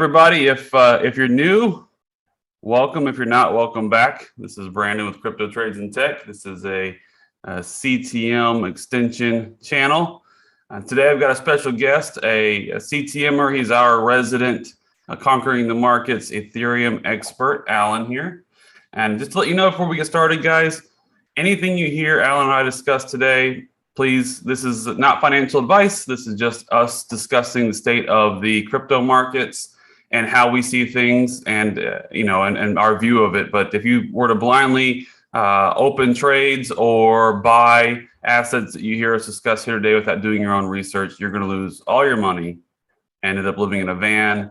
Everybody, if you're new, welcome. If you're not, welcome back. This is Brandon with Crypto Trades and Tech. This is a CTM extension channel. Today I've got a special guest, a CTMer. He's our resident Conquering the Markets Ethereum expert, Alan here. And just to let you know before we get started, guys, anything you hear Alan and I discuss today, please, this is not financial advice. This is just us discussing the state of the crypto markets and how we see things and our view of it. But if you were to blindly open trades or buy assets that you hear us discuss here today without doing your own research, you're going to lose all your money and end up living in a van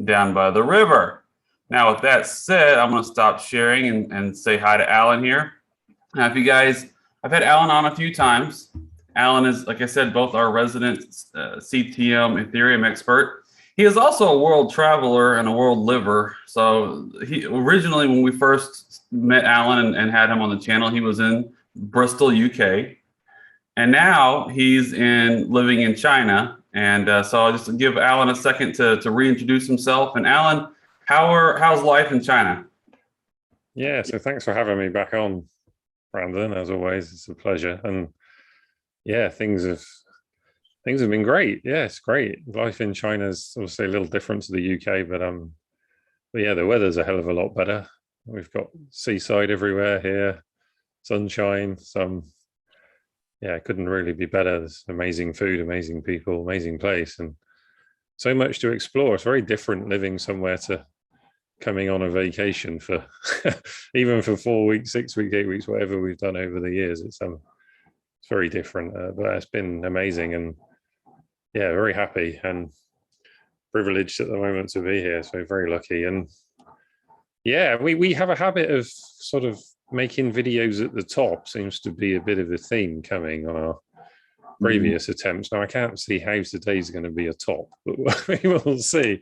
down by the river. Now, with that said, I'm going to stop sharing and say hi to Alan here. Now, if you guys, I've had Alan on a few times. Alan is, like I said, both our resident CTM Ethereum expert. He is also a world traveler and a world liver. So he originally, when we first met Alan and had him on the channel, he was in Bristol, UK. And now he's living in China. And so I'll just give Alan a second to reintroduce himself. And Alan, how's life in China? Yeah, so thanks for having me back on, Brandon. As always, it's a pleasure. And yeah, things have been great. Yeah, it's great. Life in China is obviously a little different to the UK, but yeah, the weather's a hell of a lot better. We've got seaside everywhere here, sunshine. Yeah, it couldn't really be better. There's amazing food, amazing people, amazing place, and so much to explore. It's very different living somewhere to coming on a vacation for even for 4 weeks, 6 weeks, 8 weeks, whatever we've done over the years. It's very different, but it's been amazing, and yeah, very happy and privileged at the moment to be here. So very lucky. And yeah, we have a habit of sort of making videos at the top. Seems to be a bit of a theme coming on our previous attempts. Now I can't see how today's going to be a top, but we will see.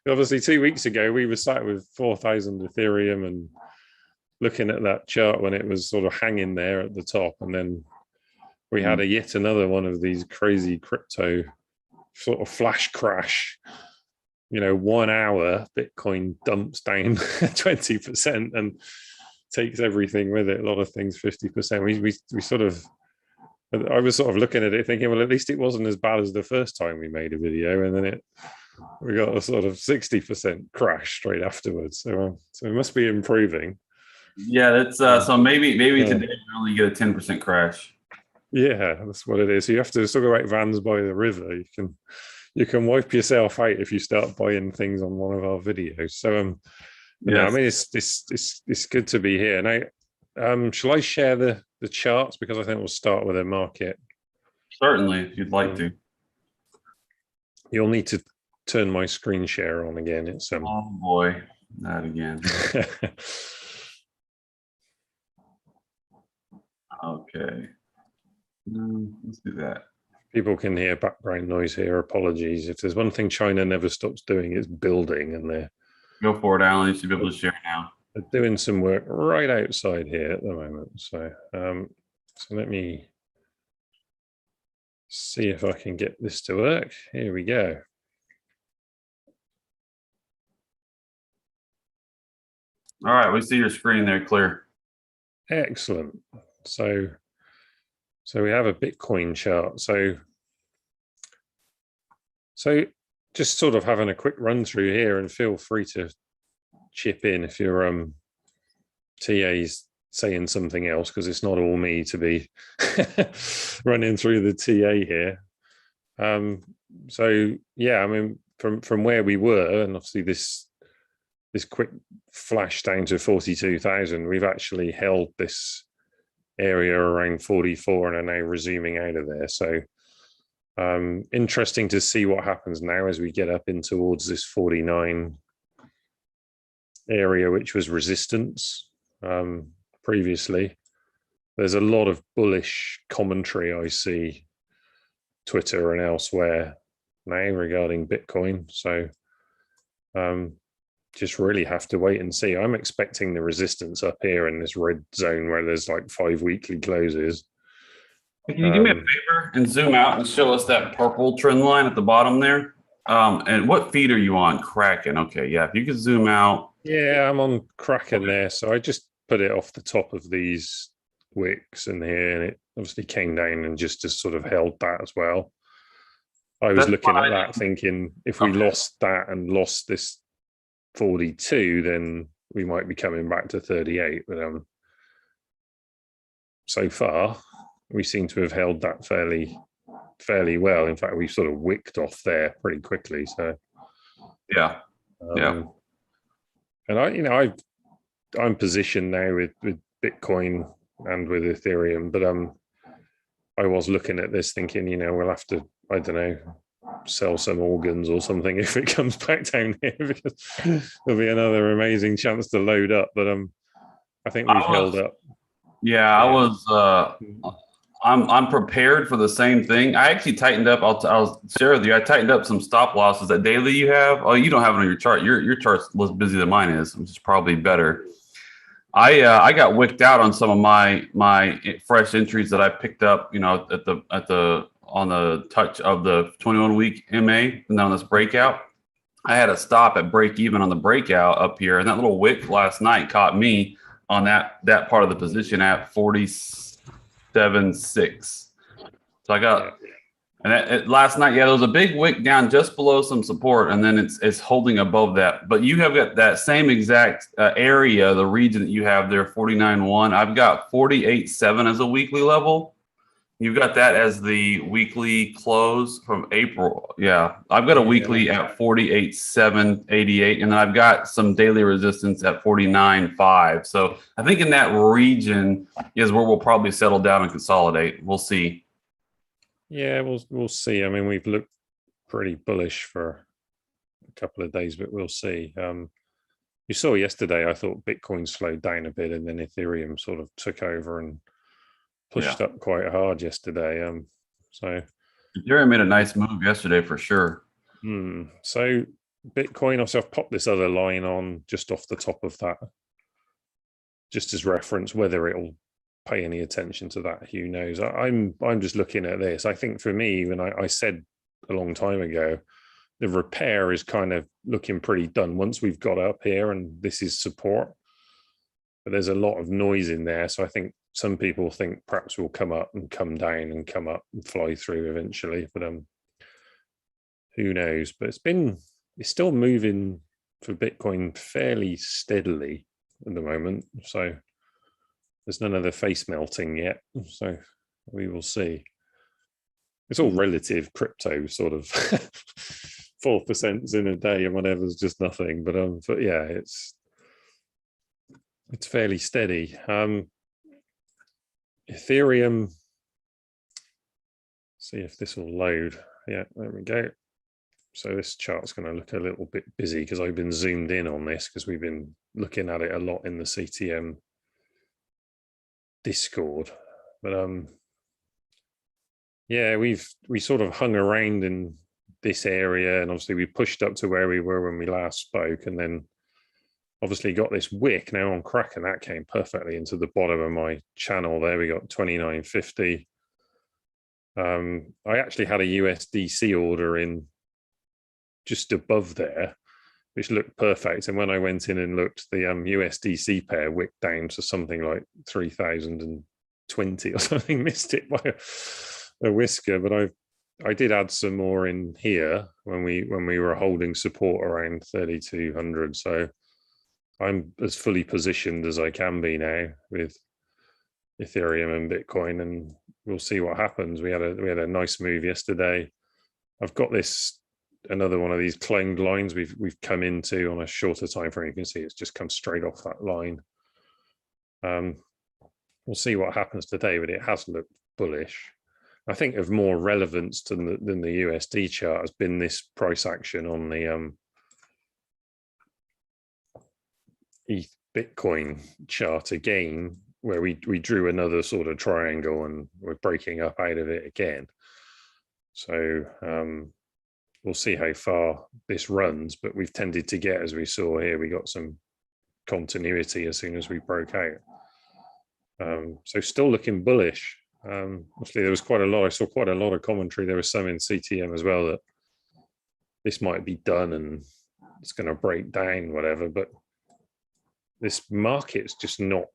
Obviously 2 weeks ago we were sat with 4,000 Ethereum and looking at that chart when it was sort of hanging there at the top, and then we had yet another one of these crazy crypto sort of flash crash. 1 hour Bitcoin dumps down 20% and takes everything with it. A lot of things 50%. We sort of, I was sort of looking at it thinking, well, at least it wasn't as bad as the first time we made a video, and then we got a sort of 60% crash straight afterwards. So it must be improving. Yeah, that's so maybe today we only get a 10% crash. Yeah, that's what it is. You have to talk about vans by the river. You can wipe yourself out if you start buying things on one of our videos. So yes. I mean, it's good to be here. Now, shall I share the charts, because I think we'll start with a market. Certainly, if you'd like to. You'll need to turn my screen share on again. It's oh boy, not again. Okay. Let's do that. People can hear background noise here. Apologies. If there's one thing China never stops doing, it's building, and they're go for it, Alan. You should be able to share now. They're doing some work right outside here at the moment. So, so let me see if I can get this to work. Here we go. All right, we see your screen there clear. Excellent. So we have a Bitcoin chart. So just sort of having a quick run through here, and feel free to chip in if your TA's saying something else, because it's not all me to be running through the TA here. So yeah, I mean, from where we were, and obviously this quick flash down to 42,000, we've actually held this area around 44 and are now resuming out of there. So interesting to see what happens now as we get up in towards this 49 area, which was resistance previously. There's a lot of bullish commentary I see Twitter and elsewhere now regarding Bitcoin. So just really have to wait and see. I'm expecting the resistance up here in this red zone where there's like 5 weekly closes. Can you do me a favor and zoom out and show us that purple trend line at the bottom there? And what feed are you on? Kraken. Okay, yeah. If you could zoom out. Yeah, I'm on Kraken there. So I just put it off the top of these wicks in here, and it obviously came down and just sort of held that as well. I was That's looking at that thinking if we okay. lost that and lost this 42, then we might be coming back to 38. But so far, we seem to have held that fairly well. In fact, we sort of wicked off there pretty quickly. So Yeah. Yeah. And I'm positioned now with Bitcoin and with Ethereum, but I was looking at this thinking, we'll have to, I don't know, sell some organs or something if it comes back down here, because there'll be another amazing chance to load up. But I think we've held up. Yeah, I was. I'm prepared for the same thing. I actually tightened up. I'll share with you. I tightened up some stop losses that daily you have. Oh, you don't have it on your chart. Your chart's less busy than mine is, which is probably better. I got wicked out on some of my fresh entries that I picked up. On the touch of the 21-week MA, and then on this breakout, I had a stop at break even on the breakout up here, and that little wick last night caught me on that part of the position at 47.6. So I got, and last night, yeah, there was a big wick down just below some support, and then it's holding above that. But you have got that same exact area, the region that you have there, 49.1. I've got 48.7 as a weekly level. You've got that as the weekly close from April. Yeah, I've got a weekly at 48.788, and then I've got some daily resistance at 49.5. So I think in that region is where we'll probably settle down and consolidate. We'll see. Yeah, we'll see. I mean, we've looked pretty bullish for a couple of days, but we'll see. You saw yesterday, I thought Bitcoin slowed down a bit, and then Ethereum sort of took over and pushed up quite hard yesterday. So Ethereum made a nice move yesterday for sure. So Bitcoin, also I've popped this other line on just off the top of that, just as reference. Whether it'll pay any attention to that, who knows? I'm just looking at this. I think for me, when I said a long time ago, the repair is kind of looking pretty done once we've got up here, and this is support. But there's a lot of noise in there, so I think some people think perhaps we'll come up and come down and come up and fly through eventually, but who knows? But it's still moving for Bitcoin fairly steadily at the moment. So there's none of the face melting yet. So we will see. It's all relative. Crypto sort of 4% in a day and whatever's just nothing. But yeah, it's fairly steady. Ethereum, see if this will load. Yeah, there we go. So this chart's going to look a little bit busy because I've been zoomed in on this because we've been looking at it a lot in the CTM Discord. But yeah, we sort of hung around in this area, and obviously we pushed up to where we were when we last spoke, and then obviously got this wick now on Kraken. That came perfectly into the bottom of my channel there. We got 29.50. I actually had a USDC order in just above there, which looked perfect. And when I went in and looked, the USDC pair wicked down to something like 3,020 or something. Missed it by a whisker, but I did add some more in here when we were holding support around 3,200. So I'm as fully positioned as I can be now with Ethereum and Bitcoin, and we'll see what happens. We had a nice move yesterday. I've got another one of these claimed lines we've come into on a shorter time frame. You can see it's just come straight off that line. We'll see what happens today, but it has looked bullish. I think of more relevance than the USD chart has been this price action on the Bitcoin chart again, where we drew another sort of triangle and we're breaking up out of it again. So we'll see how far this runs, but we've tended to get, as we saw here, we got some continuity as soon as we broke out. So still looking bullish. Obviously there was quite a lot. I saw quite a lot of commentary. There was some in CTM as well that this might be done and it's going to break down, whatever. But this market's just not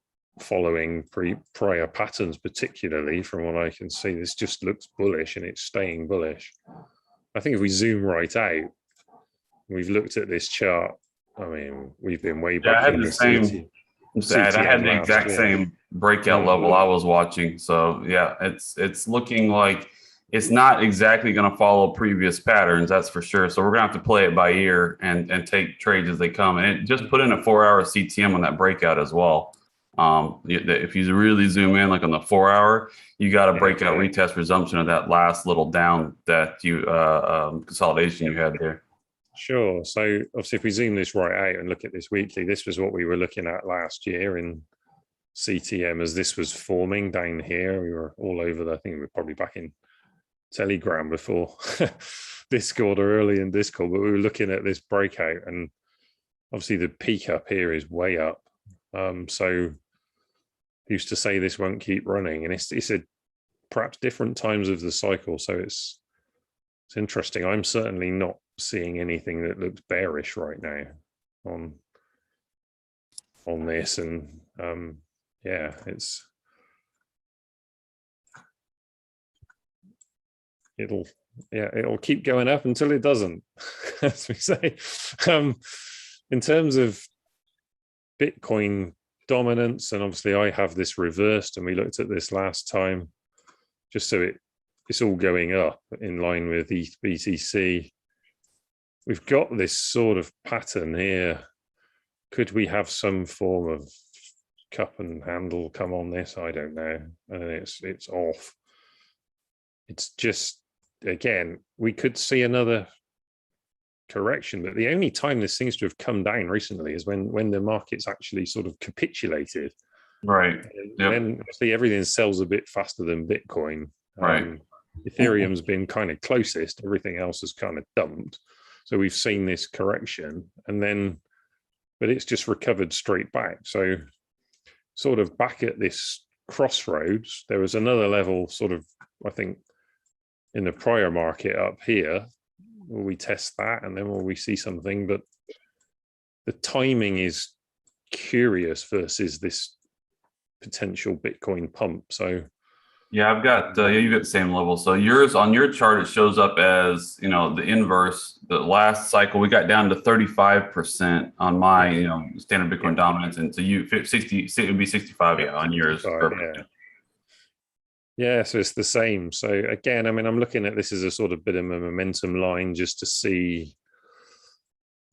following prior patterns, particularly from what I can see. This just looks bullish and it's staying bullish. I think if we zoom right out, we've looked at this chart. I mean, we've been way back in the CTM. I had the exact same breakout level I was watching. So yeah, it's looking like it's not exactly going to follow previous patterns, that's for sure. So we're going to have to play it by ear and take trades as they come. And it just put in a 4-hour CTM on that breakout as well. If you really zoom in, like on the 4-hour, you got a breakout retest resumption of that last little down that you consolidation you had there. Sure. So obviously, if we zoom this right out and look at this weekly, this was what we were looking at last year in CTM as this was forming down here. We were all over I think we were probably back in Telegram before Discord or early in Discord, but we were looking at this breakout, and obviously the peak up here is way up. So used to say this won't keep running, and it's a perhaps different times of the cycle. So it's interesting. I'm certainly not seeing anything that looks bearish right now on this, and yeah, it'll keep going up until it doesn't, as we say. In terms of Bitcoin dominance, and obviously I have this reversed, and we looked at this last time, just so it's all going up in line with ETH BTC. We've got this sort of pattern here. Could we have some form of cup and handle come on this? I don't know. And it's off. It's just, again, we could see another correction, but the only time this seems to have come down recently is when the market's actually sort of capitulated. Right. Yep. Then obviously everything sells a bit faster than Bitcoin. Right. Ethereum's been kind of closest. Everything else has kind of dumped. So we've seen this correction, but it's just recovered straight back. So sort of back at this crossroads, there was another level sort of, I think, in the prior market up here. Will we test that, and then will we see something? But the timing is curious versus this potential Bitcoin pump. So yeah, I've got you've got the same level. So yours on your chart, it shows up as the inverse. The last cycle we got down to 35% on my standard Bitcoin dominance, and so you 60, it would be 65 on yours. Perfect. Yeah, so it's the same. So again, I mean, I'm looking at this as a sort of bit of a momentum line just to see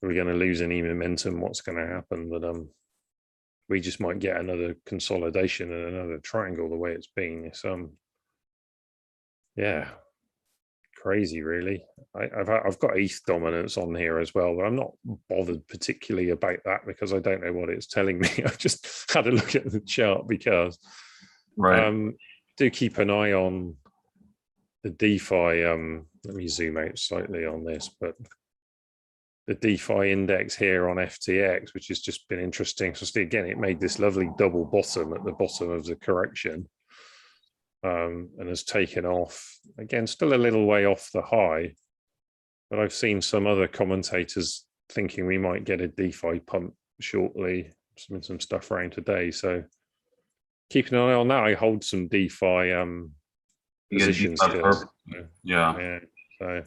if we're going to lose any momentum, what's going to happen. But we just might get another consolidation and another triangle the way it's been. It's yeah, crazy really. I've got ETH dominance on here as well, but I'm not bothered particularly about that because I don't know what it's telling me. I've just had a look at the chart because do keep an eye on the DeFi. Let me zoom out slightly on this, but the DeFi index here on FTX, which has just been interesting. So again, it made this lovely double bottom at the bottom of the correction, and has taken off. Again, still a little way off the high, but I've seen some other commentators thinking we might get a DeFi pump shortly. Some stuff around today, so keep an eye on that. I hold some DeFi positions still. Yeah. So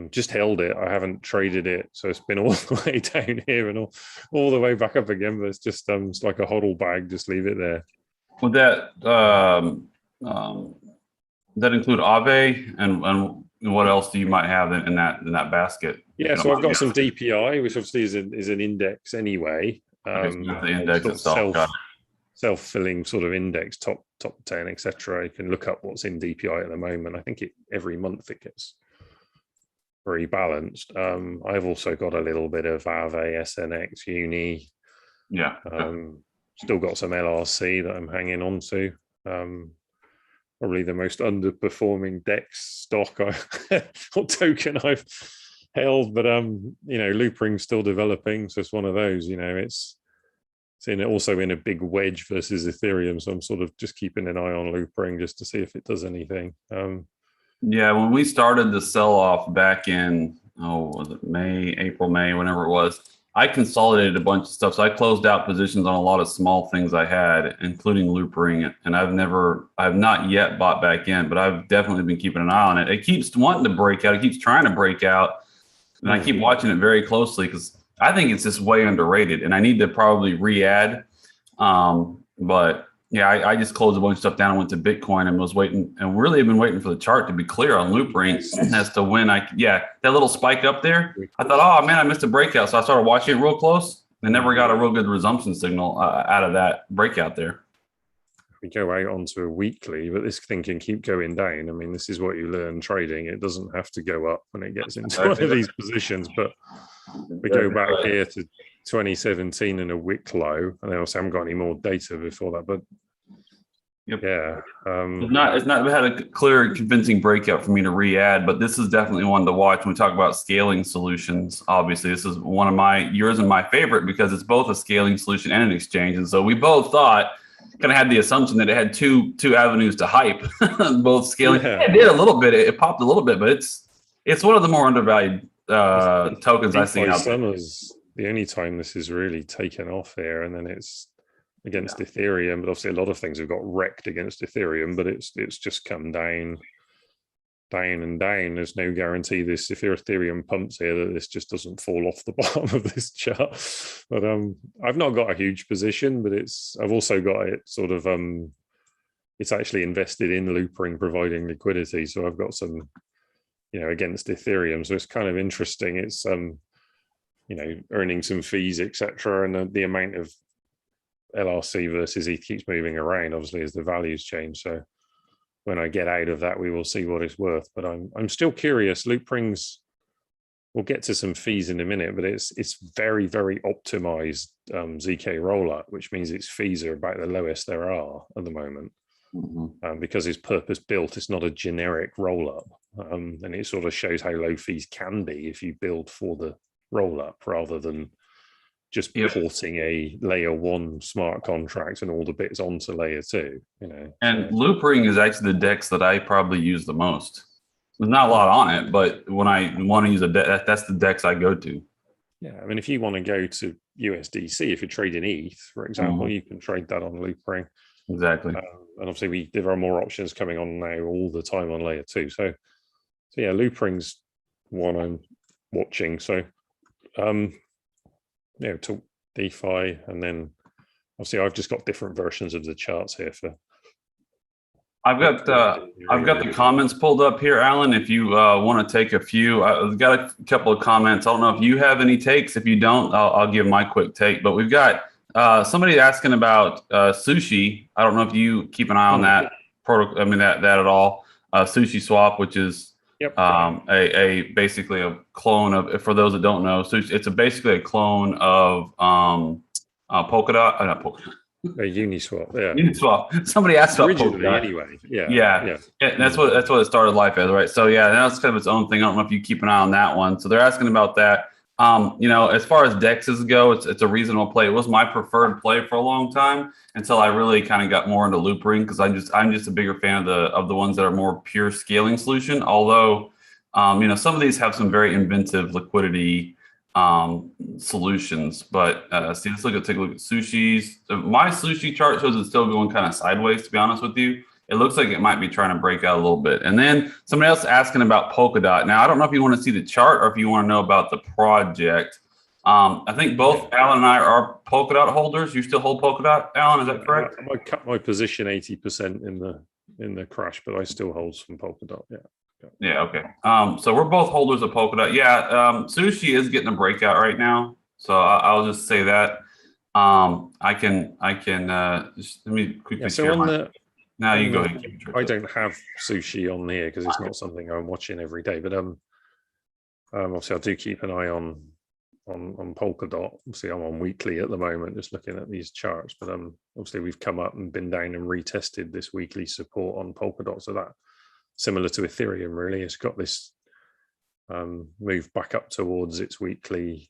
just held it. I haven't traded it, so it's been all the way down here and all the way back up again. But it's just it's like a hodl bag. Just leave it there. Would that include Aave and what else do you might have in that basket? Yeah, so I've got some DPI, which obviously is an index anyway. The index itself. Self-filling sort of index, top 10, etc. You can look up what's in DPI at the moment. I think every month it gets very balanced. I've also got a little bit of Aave, SNX, Uni. Yeah. Still got some LRC that I'm hanging on to. Probably the most underperforming DEX stock or token I've held, but Loopring's still developing, so it's one of those. It's also in a big wedge versus Ethereum, so I'm sort of just keeping an eye on Loopring just to see if it does anything. Yeah, when we started the sell off back in, was it May, April, May, whenever it was, I consolidated a bunch of stuff. So I closed out positions on a lot of small things I had, including Loop Ring. And I've not yet bought back in, but I've definitely been keeping an eye on it. It keeps wanting to break out. It keeps trying to break out. And I keep watching it very closely because I think it's just way underrated and I need to probably re-add. But yeah, I just closed a bunch of stuff down and went to Bitcoin and was waiting and really have been waiting for the chart to be clear on Loop Ring as to when that little spike up there. I thought, oh man, I missed a breakout. So I started watching it real close and never got a real good resumption signal out of that breakout there. We go out onto a weekly, but this thing can keep going down. I mean, this is what you learn trading. It doesn't have to go up when it gets into one of these positions, but we go back here to 2017 and a wick low, and I also haven't got any more data before that, but yeah. It's not had a clear convincing breakout for me to re-add, but this is definitely one to watch when we talk about scaling solutions. Obviously, this is one of yours and my favorite because it's both a scaling solution and an exchange. And so we both thought, kind of had the assumption that it had two avenues to hype, both scaling. Yeah. It did a little bit. It popped a little bit, but it's one of the more undervalued tokens I've seen out there. The only time this is really taken off here, and then it's against Ethereum, but obviously a lot of things have got wrecked against Ethereum, but it's just come down and down. There's no guarantee this, if Ethereum pumps here, that this just doesn't fall off the bottom of this chart. But I've not got a huge position, but I've also got it sort of it's actually invested in Loop Ring providing liquidity. So I've got some, against Ethereum. So it's kind of interesting. It's earning some fees, etc. And the amount of LRC versus ETH keeps moving around, obviously, as the values change. So when I get out of that, we will see what it's worth. But I'm still curious. Loop Rings, we'll get to some fees in a minute, but it's very, very optimized ZK rollup, which means its fees are about the lowest there are at the moment. Because it's purpose built, it's not a generic rollup. And it sort of shows how low fees can be if you build for the rollup rather than just porting a layer 1 smart contract and all the bits onto layer 2, And so. Loop Ring is actually the DEX that I probably use the most. There's not a lot on it, but when I want to use that's the DEX I go to. Yeah, I mean, if you want to go to USDC, if you're trading ETH, for example, you can trade that on Loop Ring. Exactly. And obviously, there are more options coming on now all the time on layer 2. So yeah, Loop Ring's one I'm watching. So, to DeFi, and then obviously I've just got different versions of the charts here for. I've got the comments pulled up here, Alan. If you want to take a few, I've got a couple of comments. I don't know if you have any takes. If you don't, I'll give my quick take. But we've got somebody asking about Sushi. I don't know if you keep an eye on that protocol. I mean that at all. Sushi Swap, which is basically a clone of, for those that don't know, it's basically a clone of Polkadot. Not Polkadot. A Uniswap, yeah. Uniswap. Somebody asked about Polkadot anyway. Yeah. That's what it started life as, right? So yeah, that's kind of its own thing. I don't know if you keep an eye on that one. So they're asking about that. As far as DEXs go, it's a reasonable play. It was my preferred play for a long time until I really kind of got more into Loop Ring because I'm just a bigger fan of the ones that are more pure scaling solution. Although, some of these have some very inventive liquidity solutions. But see, take a look at Sushi's. My Sushi chart shows it's still going kind of sideways, to be honest with you. It looks like it might be trying to break out a little bit. And then somebody else asking about Polkadot. Now, I don't know if you want to see the chart or if you want to know about the project. I think both Alan and I are Polkadot holders. You still hold Polkadot, Alan? Is that correct? I cut my position 80% in the crash, but I still hold some Polkadot. Yeah. Okay. So we're both holders of Polkadot. Yeah. Sushi is getting a breakout right now. So I'll just say that. I can just let me quickly share my. Now you go ahead. I don't have Sushi on here because it's not something I'm watching every day. But obviously I do keep an eye on Polkadot. Obviously I'm on weekly at the moment, just looking at these charts. But obviously we've come up and been down and retested this weekly support on Polkadot. So that similar to Ethereum, really, it's got this move back up towards its weekly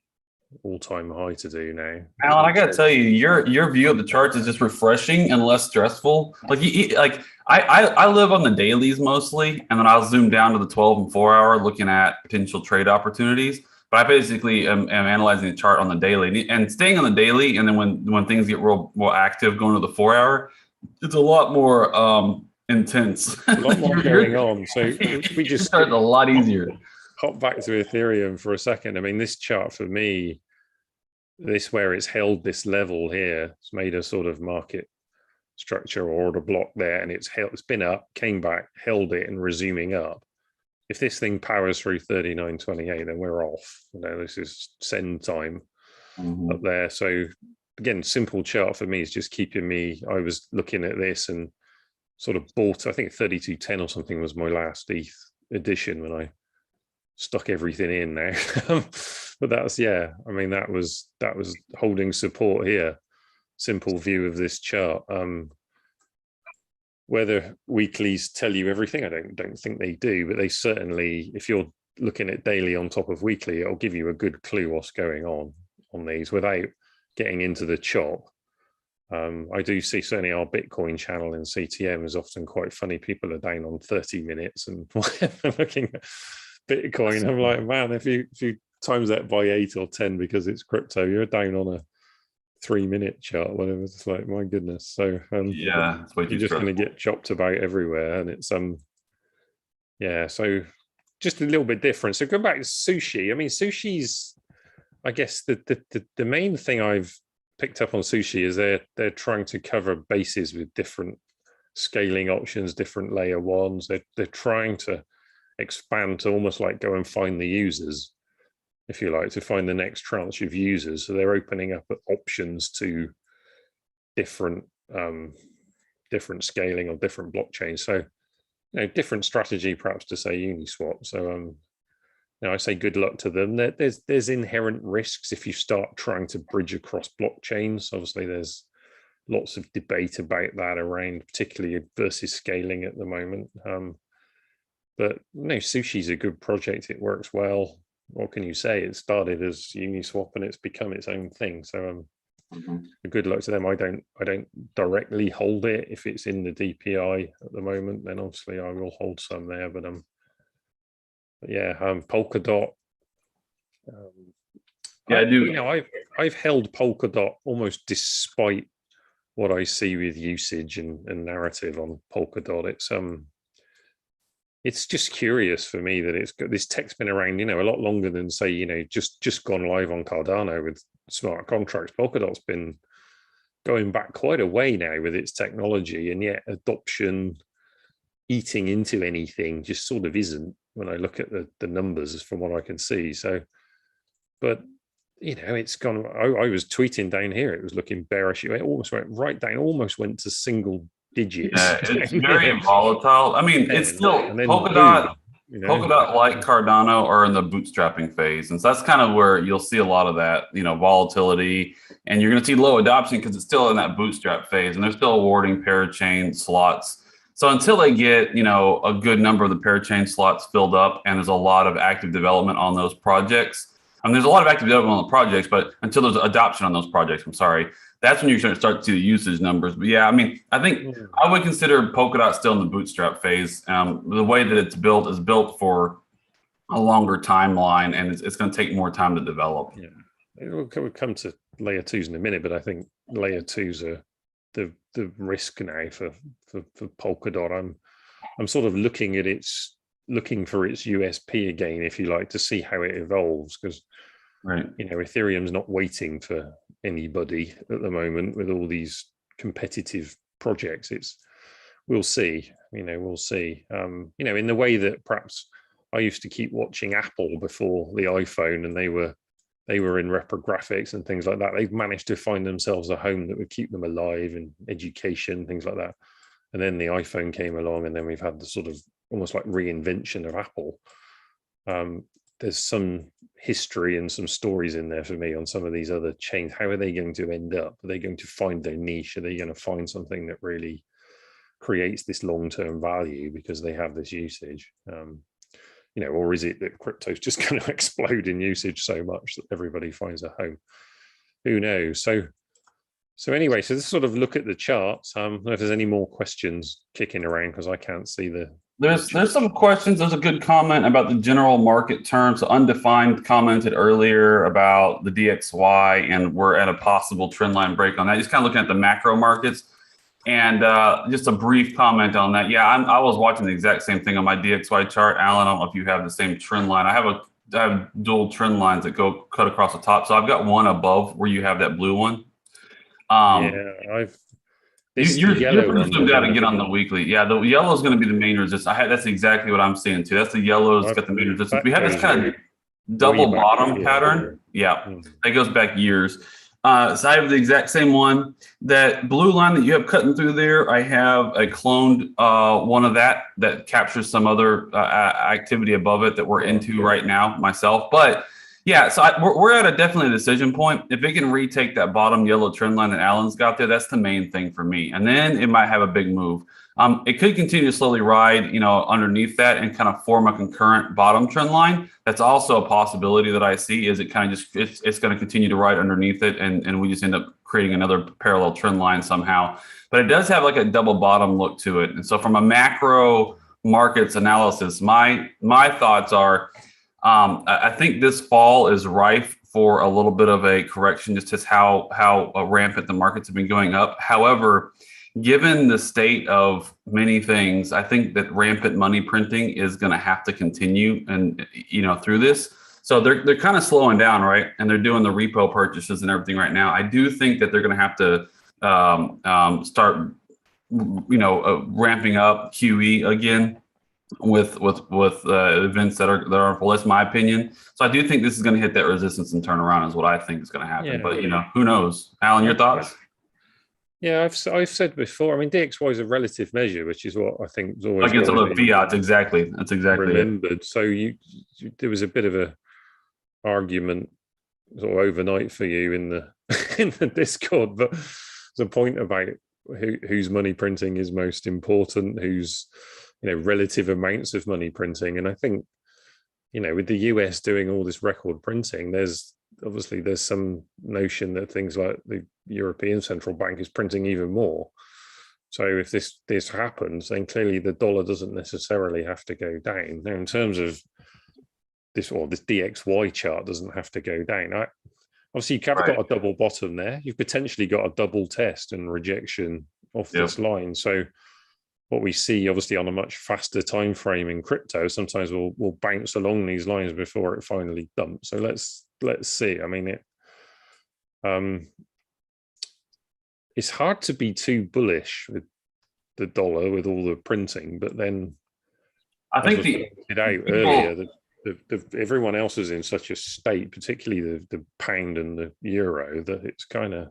all-time high to do now. Alan, I gotta tell you, your view of the charts is just refreshing and less stressful. Like I live on the dailies mostly, and then I'll zoom down to the 12 and 4 hour, looking at potential trade opportunities. But I basically am analyzing the chart on the daily and staying on the daily, and then when things get real active, going to the 4 hour, it's a lot more intense. A lot more going on. So if we just start a lot easier. Hop back to Ethereum for a second. I mean, this chart for me, this where it's held this level here, it's made a sort of market structure or order block there, and it's been up, came back, held it, and resuming up. If this thing powers through 39.28, then we're off. You know, this is send time up there. So again, simple chart for me is just keeping me. I was looking at this and sort of bought, I think 32.10 or something was my last ETH edition when I stuck everything in now. But that's, yeah, I mean, that was holding support here. Simple view of this chart. Whether weeklies tell you everything, I don't think they do, but they certainly, if you're looking at daily on top of weekly, it'll give you a good clue what's going on these without getting into the chop. I do see certainly our Bitcoin channel in CTM is often quite funny. People are down on 30 minutes and looking at Bitcoin. I'm like, man, if you times that by 8 or 10 because it's crypto, you're down on a 3-minute chart, whatever. It's like, my goodness. So yeah, you're just going to get chopped about everywhere, and it's yeah. So just a little bit different. So going back to sushi, I mean, sushi's, I guess the main thing I've picked up on sushi is they're trying to cover bases with different scaling options, different layer ones. They're trying to expand to almost like go and find the users, if you like, to find the next tranche of users. So they're opening up options to different scaling or different blockchains. So, you know, different strategy perhaps to say Uniswap. So I say good luck to them. There's inherent risks if you start trying to bridge across blockchains. Obviously, there's lots of debate about that around, particularly versus scaling at the moment. But no, Sushi's a good project. It works well. What can you say? It started as Uniswap and it's become its own thing. So good luck to them. I don't directly hold it. If it's in the DPI at the moment, then obviously I will hold some there. But yeah, Polkadot. Yeah, I do. You know, I've held Polkadot almost despite what I see with usage and narrative on Polkadot. It's just curious for me that it's got this tech's been around, you know, a lot longer than, say, you know, just gone live on Cardano with smart contracts. Polkadot's been going back quite a way now with its technology, and yet adoption, eating into anything just sort of isn't, when I look at the numbers from what I can see. So, but you know, it's gone. I was tweeting down here, it was looking bearish. It almost went right down, almost went to single digits. Yeah, it's very volatile. I mean, it's still Polkadot. Boom, Polkadot, like Cardano, are in the bootstrapping phase, and so that's kind of where you'll see a lot of that, you know, volatility, and you're going to see low adoption because it's still in that bootstrap phase, and they're still awarding parachain slots. So until they get, you know, a good number of the parachain slots filled up, and there's a lot of active development on those projects. I mean, there's a lot of active development on the projects, but until there's adoption on those projects, that's when you're going to start to see the usage numbers. But yeah, I mean, I think I would consider Polkadot still in the bootstrap phase. The way that it's built is built for a longer timeline, and it's going to take more time to develop. Yeah, we'll come to layer 2s in a minute, but I think layer 2s are the risk now for Polkadot. I'm sort of looking for its USP again, if you like, to see how it evolves, because you know, Ethereum's not waiting for anybody at the moment with all these competitive projects. We'll see, you know, you know, in the way that perhaps I used to keep watching Apple before the iPhone, and they were in reprographics and things like that. They've managed to find themselves a home that would keep them alive, and education, things like that. And then the iPhone came along, and then we've had the sort of almost like reinvention of Apple. There's some history and some stories in there for me on some of these other chains. How are they going to end up? Are they going to find their niche? Are they going to find something that really creates this long-term value because they have this usage? you know, or is it that crypto's just going to explode in usage so much that everybody finds a home? Who knows? So anyway, so let's sort of look at the charts. I don't know if there's any more questions kicking around because I can't see the. There's some questions. There's a good comment about the general market terms. So Undefined commented earlier about the DXY, and we're at a possible trend line break on that. Just kind of looking at the macro markets. And just a brief comment on that. Yeah, I was watching the exact same thing on my DXY chart. Alan, I don't know if you have the same trend line. I have dual trend lines that go cut across the top. So I've got one above where you have that blue one. Yeah, you're pretty zoomed out and get on the weekly. Yeah, the yellow is going to be the main resistance. That's exactly what I'm seeing too. That's the yellow. It's got the main resistance. We have this kind of double bottom pattern. Yeah, that goes back years. So I have the exact same one. That blue line that you have cutting through there, I have a cloned one of that captures some other activity above it that we're into right now myself. But yeah, so we're at definitely a decision point. If it can retake that bottom yellow trend line that Alan's got there, that's the main thing for me. And then it might have a big move. It could continue to slowly ride, underneath that and kind of form a concurrent bottom trend line. That's also a possibility that I see. Is it kind of just it's going to continue to ride underneath it, and we just end up creating another parallel trend line somehow. But it does have like a double bottom look to it. And so from a macro markets analysis, my thoughts are, I think this fall is rife for a little bit of a correction, just as how rampant the markets have been going up. However, given the state of many things, I think that rampant money printing is going to have to continue, and through this. So they're kind of slowing down, right? And they're doing the repo purchases and everything right now. I do think that they're going to have to start, ramping up QE again with events that are well, that's my opinion. So I do think this is going to hit that resistance and turn around is what I think is going to happen. Yeah. But who knows? Alan, your thoughts? Yeah, I've said before. I mean, DXY is a relative measure, which is what I think is always against other fiats. Exactly, that's exactly remembered. It. So there was a bit of a argument sort of overnight for you in the Discord, but there's a point about whose money printing is most important, whose relative amounts of money printing, and I think with the US doing all this record printing, there's some notion that things like the European Central Bank is printing even more. So if this happens, then clearly the dollar doesn't necessarily have to go down. Now, in terms of this DXY chart doesn't have to go down. Obviously, you've got a double bottom there. You've potentially got a double test and rejection off this line. So what we see, obviously, on a much faster time frame in crypto, sometimes we'll bounce along these lines before it finally dumps. So let's see. I mean, it's hard to be too bullish with the dollar with all the printing, but then I think earlier that everyone else is in such a state, particularly the pound and the euro, that it's kind of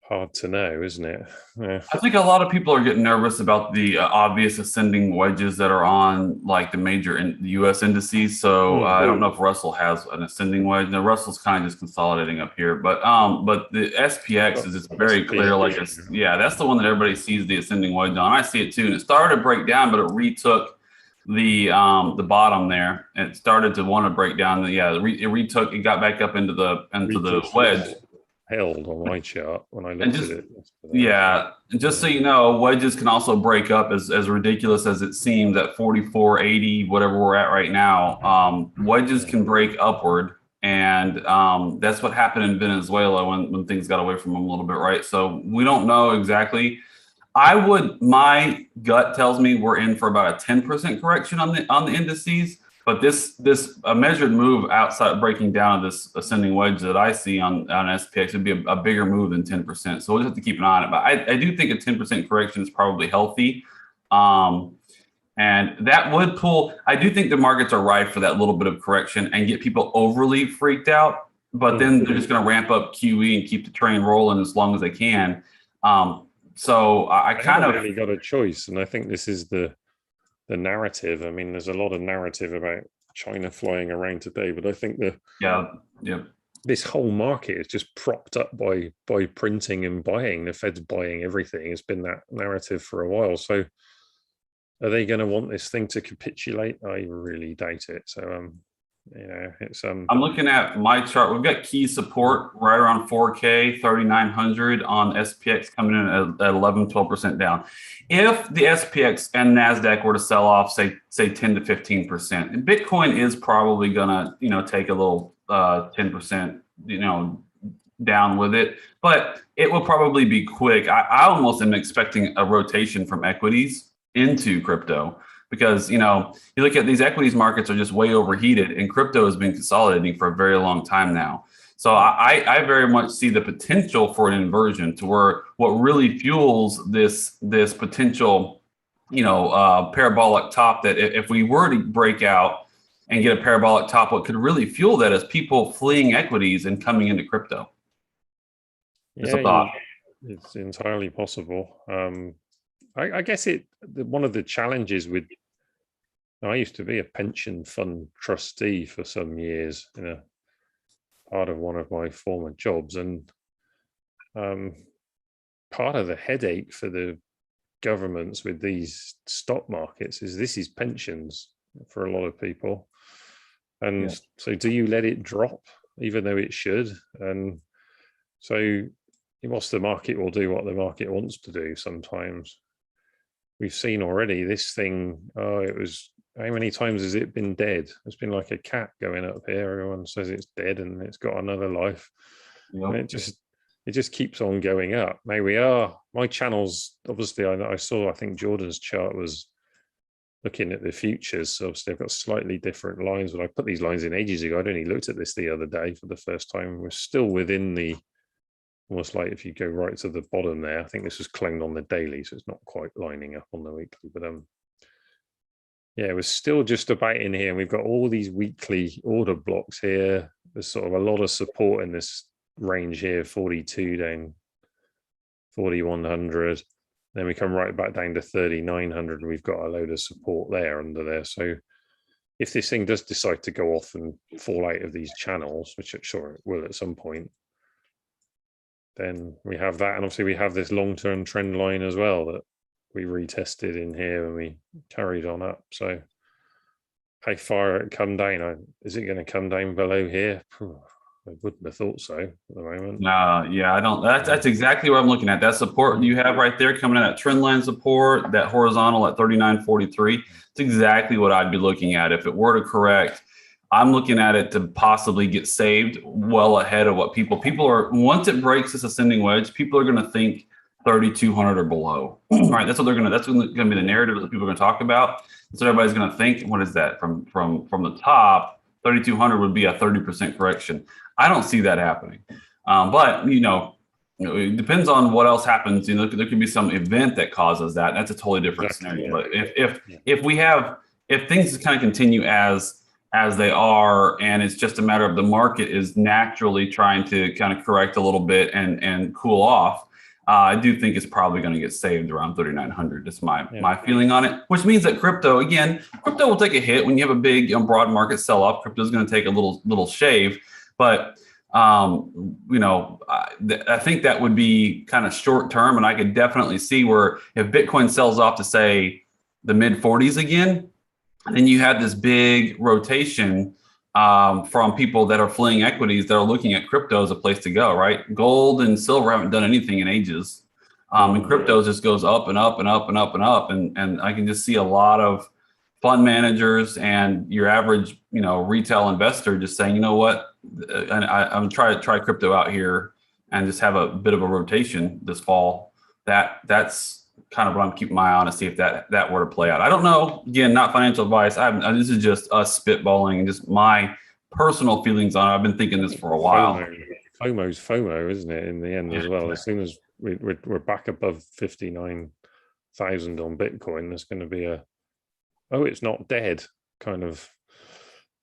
hard to know, isn't it? Yeah. I think a lot of people are getting nervous about the obvious ascending wedges that are on like the major U.S. indices. So I don't know if Russell has an ascending wedge. No, Russell's kind of just consolidating up here, but the SPX is just very clear. Like that's the one that everybody sees the ascending wedge on. I see it too, and it started to break down, but it retook the bottom there. It started to want to break down. It retook. It got back up into the wedge. Held on my chart when I looked at it. Yeah, just so you know, wedges can also break up as ridiculous as it seems at 44.80, whatever we're at right now. Wedges can break upward, and that's what happened in Venezuela when things got away from them a little bit, right? So we don't know exactly. My gut tells me we're in for about a 10% correction on the indices. But this measured move outside breaking down of this ascending wedge that I see on SPX would be a bigger move than 10%. So we'll just have to keep an eye on it. But I do think a 10% correction is probably healthy. And that would pull. I do think the markets are ripe for that little bit of correction and get people overly freaked out. But then they're just going to ramp up QE and keep the train rolling as long as they can. So I kind of really got a choice, and I think this is the narrative. I mean, there's a lot of narrative about China flying around today, but I think this whole market is just propped up by printing and buying. The Fed's buying everything. It's been that narrative for a while. So are they going to want this thing to capitulate? I really doubt it. So, it's I'm looking at my chart. We've got key support right around 4K, 3,900 on SPX coming in at 11, 12% down. If the SPX and NASDAQ were to sell off, say 10 to 15%, Bitcoin is probably gonna, take a little 10%, down with it, but it will probably be quick. I almost am expecting a rotation from equities into crypto. Because you look at these equities markets are just way overheated, and crypto has been consolidating for a very long time now. So I very much see the potential for an inversion to where what really fuels this potential, parabolic top. That if we were to break out and get a parabolic top, what could really fuel that is people fleeing equities and coming into crypto. Just a thought. It's entirely possible. I guess one of the challenges with, I used to be a pension fund trustee for some years in a part of one of my former jobs, and part of the headache for the governments with these stock markets is this is pensions for a lot of people, and so do you let it drop even though it should? And so whilst the market will do what the market wants to do, sometimes we've seen already this thing. How many times has it been dead? It's been like a cat going up here. Everyone says it's dead and it's got another life. Yep. And it just keeps on going up. Now my channels, obviously I think Jordan's chart was looking at the futures. So obviously I've got slightly different lines, but I put these lines in ages ago. I'd only looked at this the other day for the first time. We're still within the, almost like if you go right to the bottom there, I think this was claimed on the daily, so it's not quite lining up on the weekly, but yeah, we're still just about in here. And we've got all these weekly order blocks here. There's sort of a lot of support in this range here, 42 down, 4,100. Then we come right back down to 3,900, and we've got a load of support there under there. So if this thing does decide to go off and fall out of these channels, which I'm sure it will at some point, then we have that. And obviously we have this long-term trend line as well that we retested in here and we carried on up. So how far it come down? Is it going to come down below here? I wouldn't have thought so at the moment. No, yeah, I don't. That's exactly what I'm looking at. That support you have right there coming in at trend line support, that horizontal at 39.43. It's exactly what I'd be looking at. If it were to correct, I'm looking at it to possibly get saved well ahead of what people are. Once it breaks this ascending wedge, people are going to think 3,200 or below. Right? That's going to be the narrative that people are going to talk about. So everybody's going to think, what is that from the top? 3,200 would be a 30% correction. I don't see that happening. But it depends on what else happens. There could be some event that causes that. That's a totally different scenario. But if things kind of continue as they are, and it's just a matter of the market is naturally trying to kind of correct a little bit and cool off, I do think it's probably going to get saved around 3,900. That's my feeling on it, which means that crypto will take a hit when you have a big broad market sell off. Crypto is going to take a little shave, but I think that would be kind of short term, and I could definitely see where if Bitcoin sells off to say the mid 40s again, and then you have this big rotation from people that are fleeing equities that are looking at crypto as a place to go, right? Gold and silver haven't done anything in ages. And crypto just goes up and up and up and up and up. And I can just see a lot of fund managers and your average, retail investor just saying, you know what, I'm trying to try crypto out here and just have a bit of a rotation this fall. That's kind of what I'm keeping my eye on to see if that were to play out. I don't know. Again, not financial advice. This is just us spitballing and just my personal feelings on it. I've been thinking this for a while. FOMO's FOMO, isn't it? In the end, as well. As soon as we're back above 59,000 on Bitcoin, there's going to be it's not dead kind of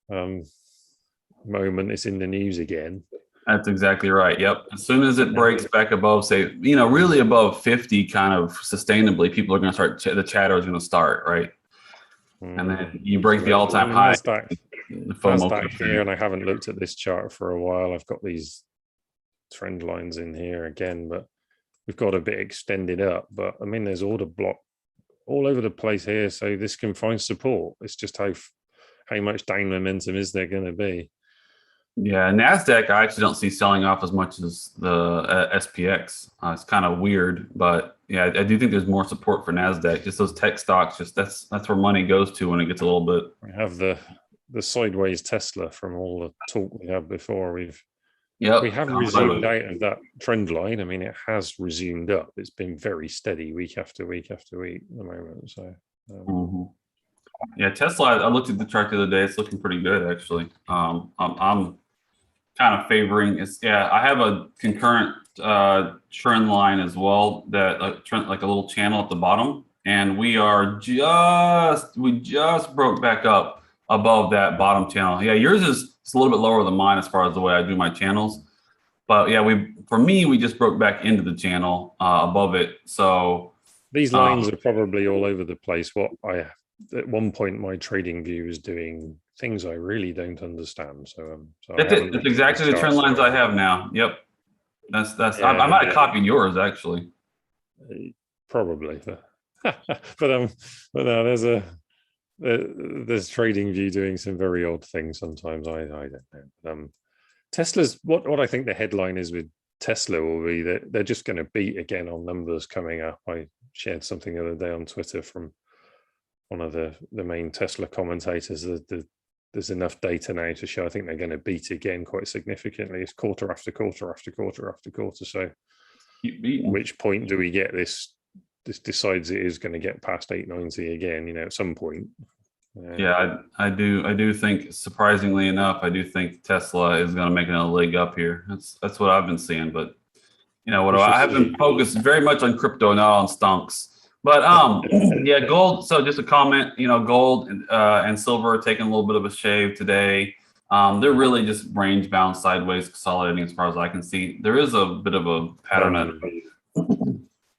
moment. It's in the news again. That's exactly right. Yep. As soon as it breaks back above, say, really above 50 kind of sustainably, people are going to start, the chatter is going to start, right? And then you break the all-time high. NASDAQ here, and I haven't looked at this chart for a while. I've got these trend lines in here again, but we've got a bit extended up. But I mean, there's order block all over the place here, so this can find support. It's just how much down momentum is there going to be? Yeah, NASDAQ, I actually don't see selling off as much as the SPX. It's kind of weird, but yeah, I do think there's more support for NASDAQ. Just those tech stocks, just that's where money goes to when it gets a little bit. We have the sideways Tesla from all the talk we had before. We have resumed out of that trend line. I mean, it has resumed up. It's been very steady week after week after week at the moment. So. Yeah, Tesla. I looked at the chart the other day. It's looking pretty good, actually. I'm kind of favoring it's. Yeah, I have a concurrent trend line as well. That trend, like a little channel at the bottom, and we just broke back up above that bottom channel. Yeah, yours is a little bit lower than mine as far as the way I do my channels. But yeah, we just broke back into the channel above it. So these lines are probably all over the place. At one point, my trading view is doing things I really don't understand. So that's exactly the trend lines I have now. Yep, that's. Yeah, I might have copied yours actually. Probably, but no, there's trading view doing some very odd things sometimes. I don't know. Tesla's what I think the headline is with Tesla will be that they're just going to beat again on numbers coming up. I shared something the other day on Twitter from one of the main Tesla commentators that there's enough data now to show I think they're going to beat again quite significantly. It's quarter after quarter after quarter after quarter. So at which point do we get this decides it is going to get past 890 again, at some point? Yeah, I do think, surprisingly enough, I do think Tesla is going to make another leg up here. That's what I've been seeing. But I have been focused very much on crypto, not on stonks. But yeah, gold. So just a comment, gold and silver are taking a little bit of a shave today. They're really just range bound sideways, consolidating as far as I can see. There is a bit of a pattern.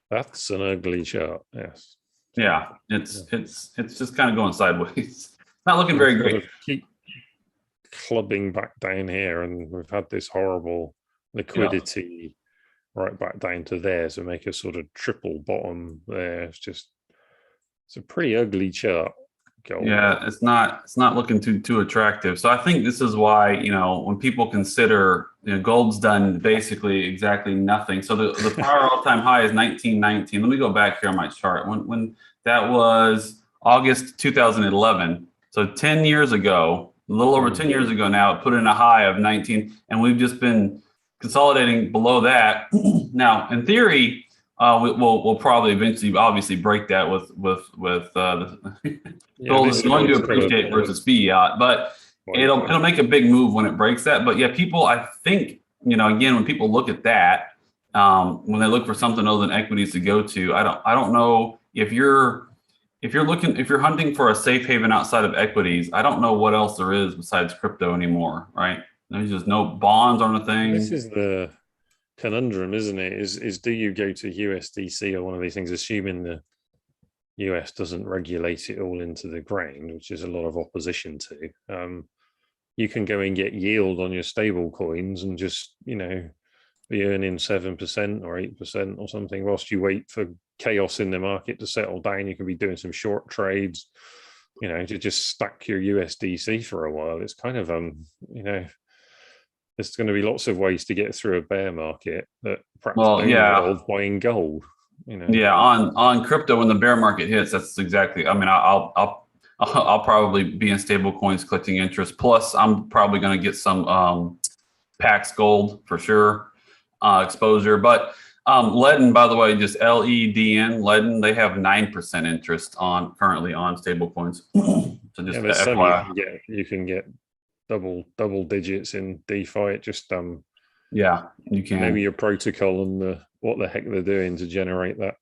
That's an ugly chart. Yes. Yeah, it's just kind of going sideways. Not looking very great. Keep clubbing back down here, and we've had this horrible liquidity. Right back down to there, so make a sort of triple bottom there. It's a pretty ugly chart. Gold. Yeah, it's not looking too attractive. So I think this is why when people consider gold's done basically exactly nothing. So the prior all-time high is 1919. Let me go back here on my chart. When that was August 2011. So 10 years ago, a little over 10 years ago now, it put in a high of 19, and we've just been consolidating below that. Now, in theory, we'll probably eventually, obviously, break that with gold is going to appreciate versus fiat, but it'll make a big move when it breaks that. But yeah, people, I think, again, when people look at that, when they look for something other than equities to go to, I don't know if you're hunting for a safe haven outside of equities. I don't know what else there is besides crypto anymore, right? There's just no bonds on the thing. This is the conundrum, isn't it? Is do you go to USDC or one of these things, assuming the US doesn't regulate it all into the ground, which is a lot of opposition to? You can go and get yield on your stable coins and just, be earning 7% or 8% or something whilst you wait for chaos in the market to settle down. You can be doing some short trades, to just stack your USDC for a while. It's kind of, there's going to be lots of ways to get through a bear market that perhaps involve buying gold. Yeah, on crypto, when the bear market hits, that's exactly. I mean, I'll probably be in stable coins collecting interest. Plus, I'm probably going to get some Pax gold for sure exposure. But Ledn, by the way, just LEDN, Ledn, they have 9% interest currently on stable coins. So just you can get double digits in DeFi. It just yeah, you can. Maybe your protocol and what the heck they're doing to generate that.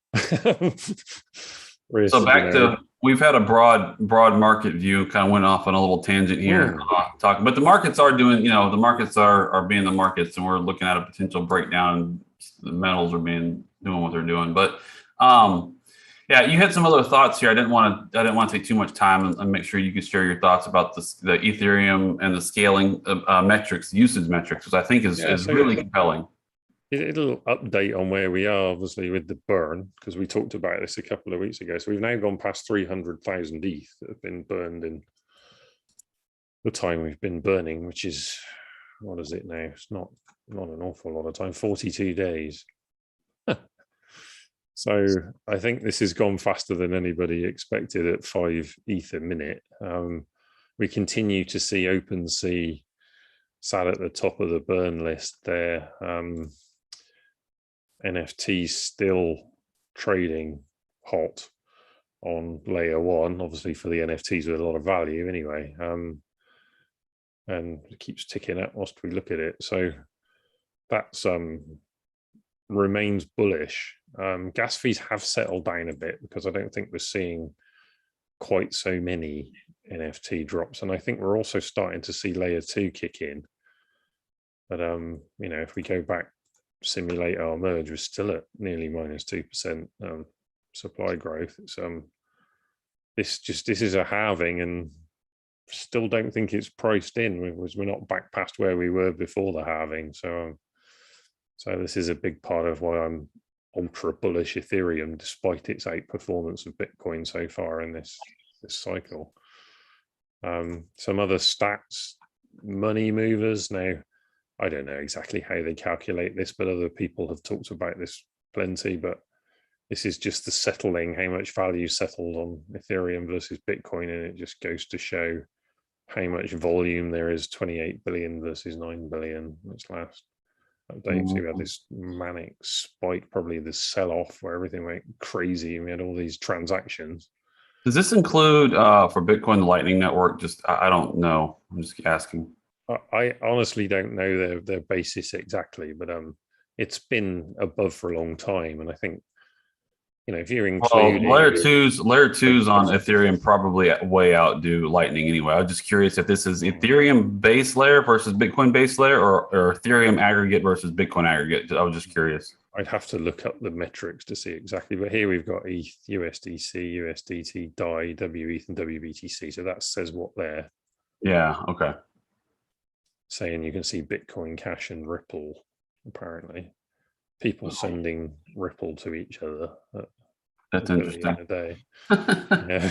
Risk, so back to, we've had a broad market view, kind of went off on a little tangent here talking, but the markets are doing, the markets are being the markets, and we're looking at a potential breakdown. The metals are doing what they're doing, but yeah, you had some other thoughts here. I didn't want to take too much time and make sure you could share your thoughts about the Ethereum and the scaling metrics, usage metrics, which I think is really compelling. It'll update on where we are, obviously, with the burn, because we talked about this a couple of weeks ago. So we've now gone past 300,000 ETH that have been burned in the time we've been burning, which is, what is it now? It's not an awful lot of time, 42 days. So I think this has gone faster than anybody expected at 5 ETH a minute. We continue to see OpenSea sat at the top of the burn list there. NFTs still trading hot on layer one, obviously for the NFTs with a lot of value anyway. And it keeps ticking up whilst we look at it. So that's remains bullish. Gas fees have settled down a bit because I don't think we're seeing quite so many NFT drops. And I think we're also starting to see layer two kick in. But, you know, if we go back, simulate our merge, we're still at nearly -2% supply growth. It's this is a halving, and still don't think it's priced in. We're not back past where we were before the halving. So this is a big part of why I'm ultra bullish Ethereum, despite its outperformance of Bitcoin so far in this cycle. Some other stats, money movers. Now, I don't know exactly how they calculate this, but other people have talked about this plenty. But this is just the settling, how much value settled on Ethereum versus Bitcoin, and it just goes to show how much volume there is. 28 billion versus 9 billion. That's last update. So we had this manic spike, probably the sell-off where everything went crazy and we had all these transactions. Does this include for Bitcoin the Lightning Network? Just I don't know. I'm just asking. I honestly don't know their basis exactly, but it's been above for a long time, and I think, you know, if you're including layer twos on Ethereum probably way outdo Lightning anyway. I was just curious if this is Ethereum base layer versus Bitcoin base layer, or Ethereum aggregate versus Bitcoin aggregate. I was just curious. I'd have to look up the metrics to see exactly, but here we've got ETH, USDC, USDT, DAI, WETH, and WBTC. So that says what they're okay. Saying. You can see Bitcoin Cash and Ripple, apparently. People sending Ripple to each other. That's interesting. A day. Yeah.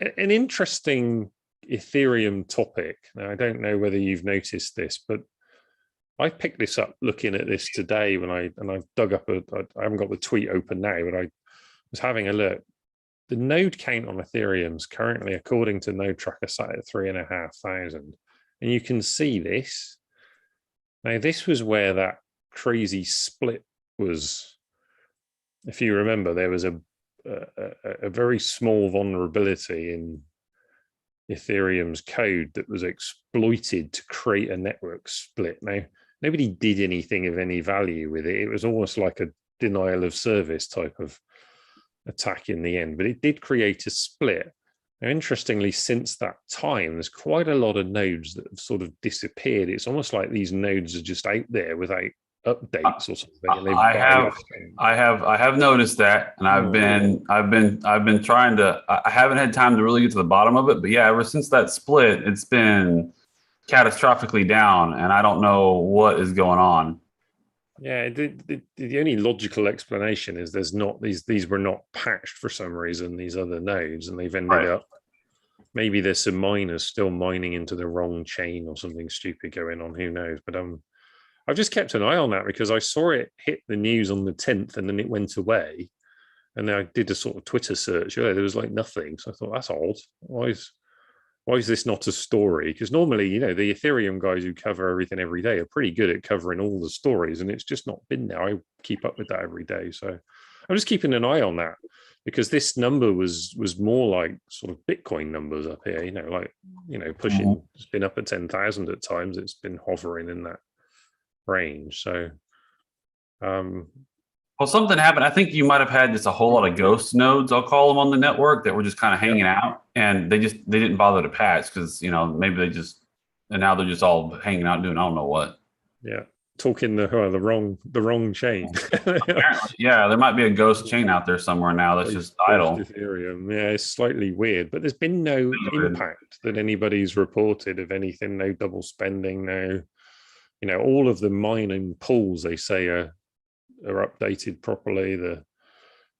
An interesting Ethereum topic. Now, I don't know whether you've noticed this, but I picked this up looking at this today when I've dug up I haven't got the tweet open now, but I was having a look. The node count on Ethereum is currently, according to Node Tracker, sat at 3,500. And you can see this. Now, this was where that crazy split was. If you remember, there was a very small vulnerability in Ethereum's code that was exploited to create a network split. Now, nobody did anything of any value with it. It was almost like a denial of service type of attack in the end, but it did create a split. Now, interestingly, since that time, there's quite a lot of nodes that have sort of disappeared. It's almost like these nodes are just out there without updates or something. And I have noticed that, and I've been trying to. I haven't had time to really get to the bottom of it, but yeah, ever since that split, it's been catastrophically down, and I don't know what is going on. Yeah, the only logical explanation is there's not these were not patched for some reason, these other nodes, and they've ended up, maybe there's some miners still mining into the wrong chain or something stupid going on, who knows. But I've just kept an eye on that because I saw it hit the news on the 10th and then it went away. And then I did a sort of Twitter search. There was like nothing. So I thought, that's odd. Why is this not a story? Because normally, you know, the Ethereum guys who cover everything every day are pretty good at covering all the stories, and it's just not been there. I keep up with that every day. So I'm just keeping an eye on that, because this number was more like sort of Bitcoin numbers up here, you know, like, you know, pushing, it's been up at 10,000 at times. It's been hovering in that range. So, well, something happened. I think you might have had just a whole lot of ghost nodes, I'll call them, on the network that were just kind of hanging out, and they didn't bother to patch because, you know, maybe and now they're just all hanging out doing I don't know what. Yeah. talking the wrong chain. Apparently, yeah, there might be a ghost chain out there somewhere now that's just idle. Ethereum, yeah, it's slightly weird, but there's been no impact that anybody's reported of anything. No double spending, no, all of the mining pools they say are updated properly. The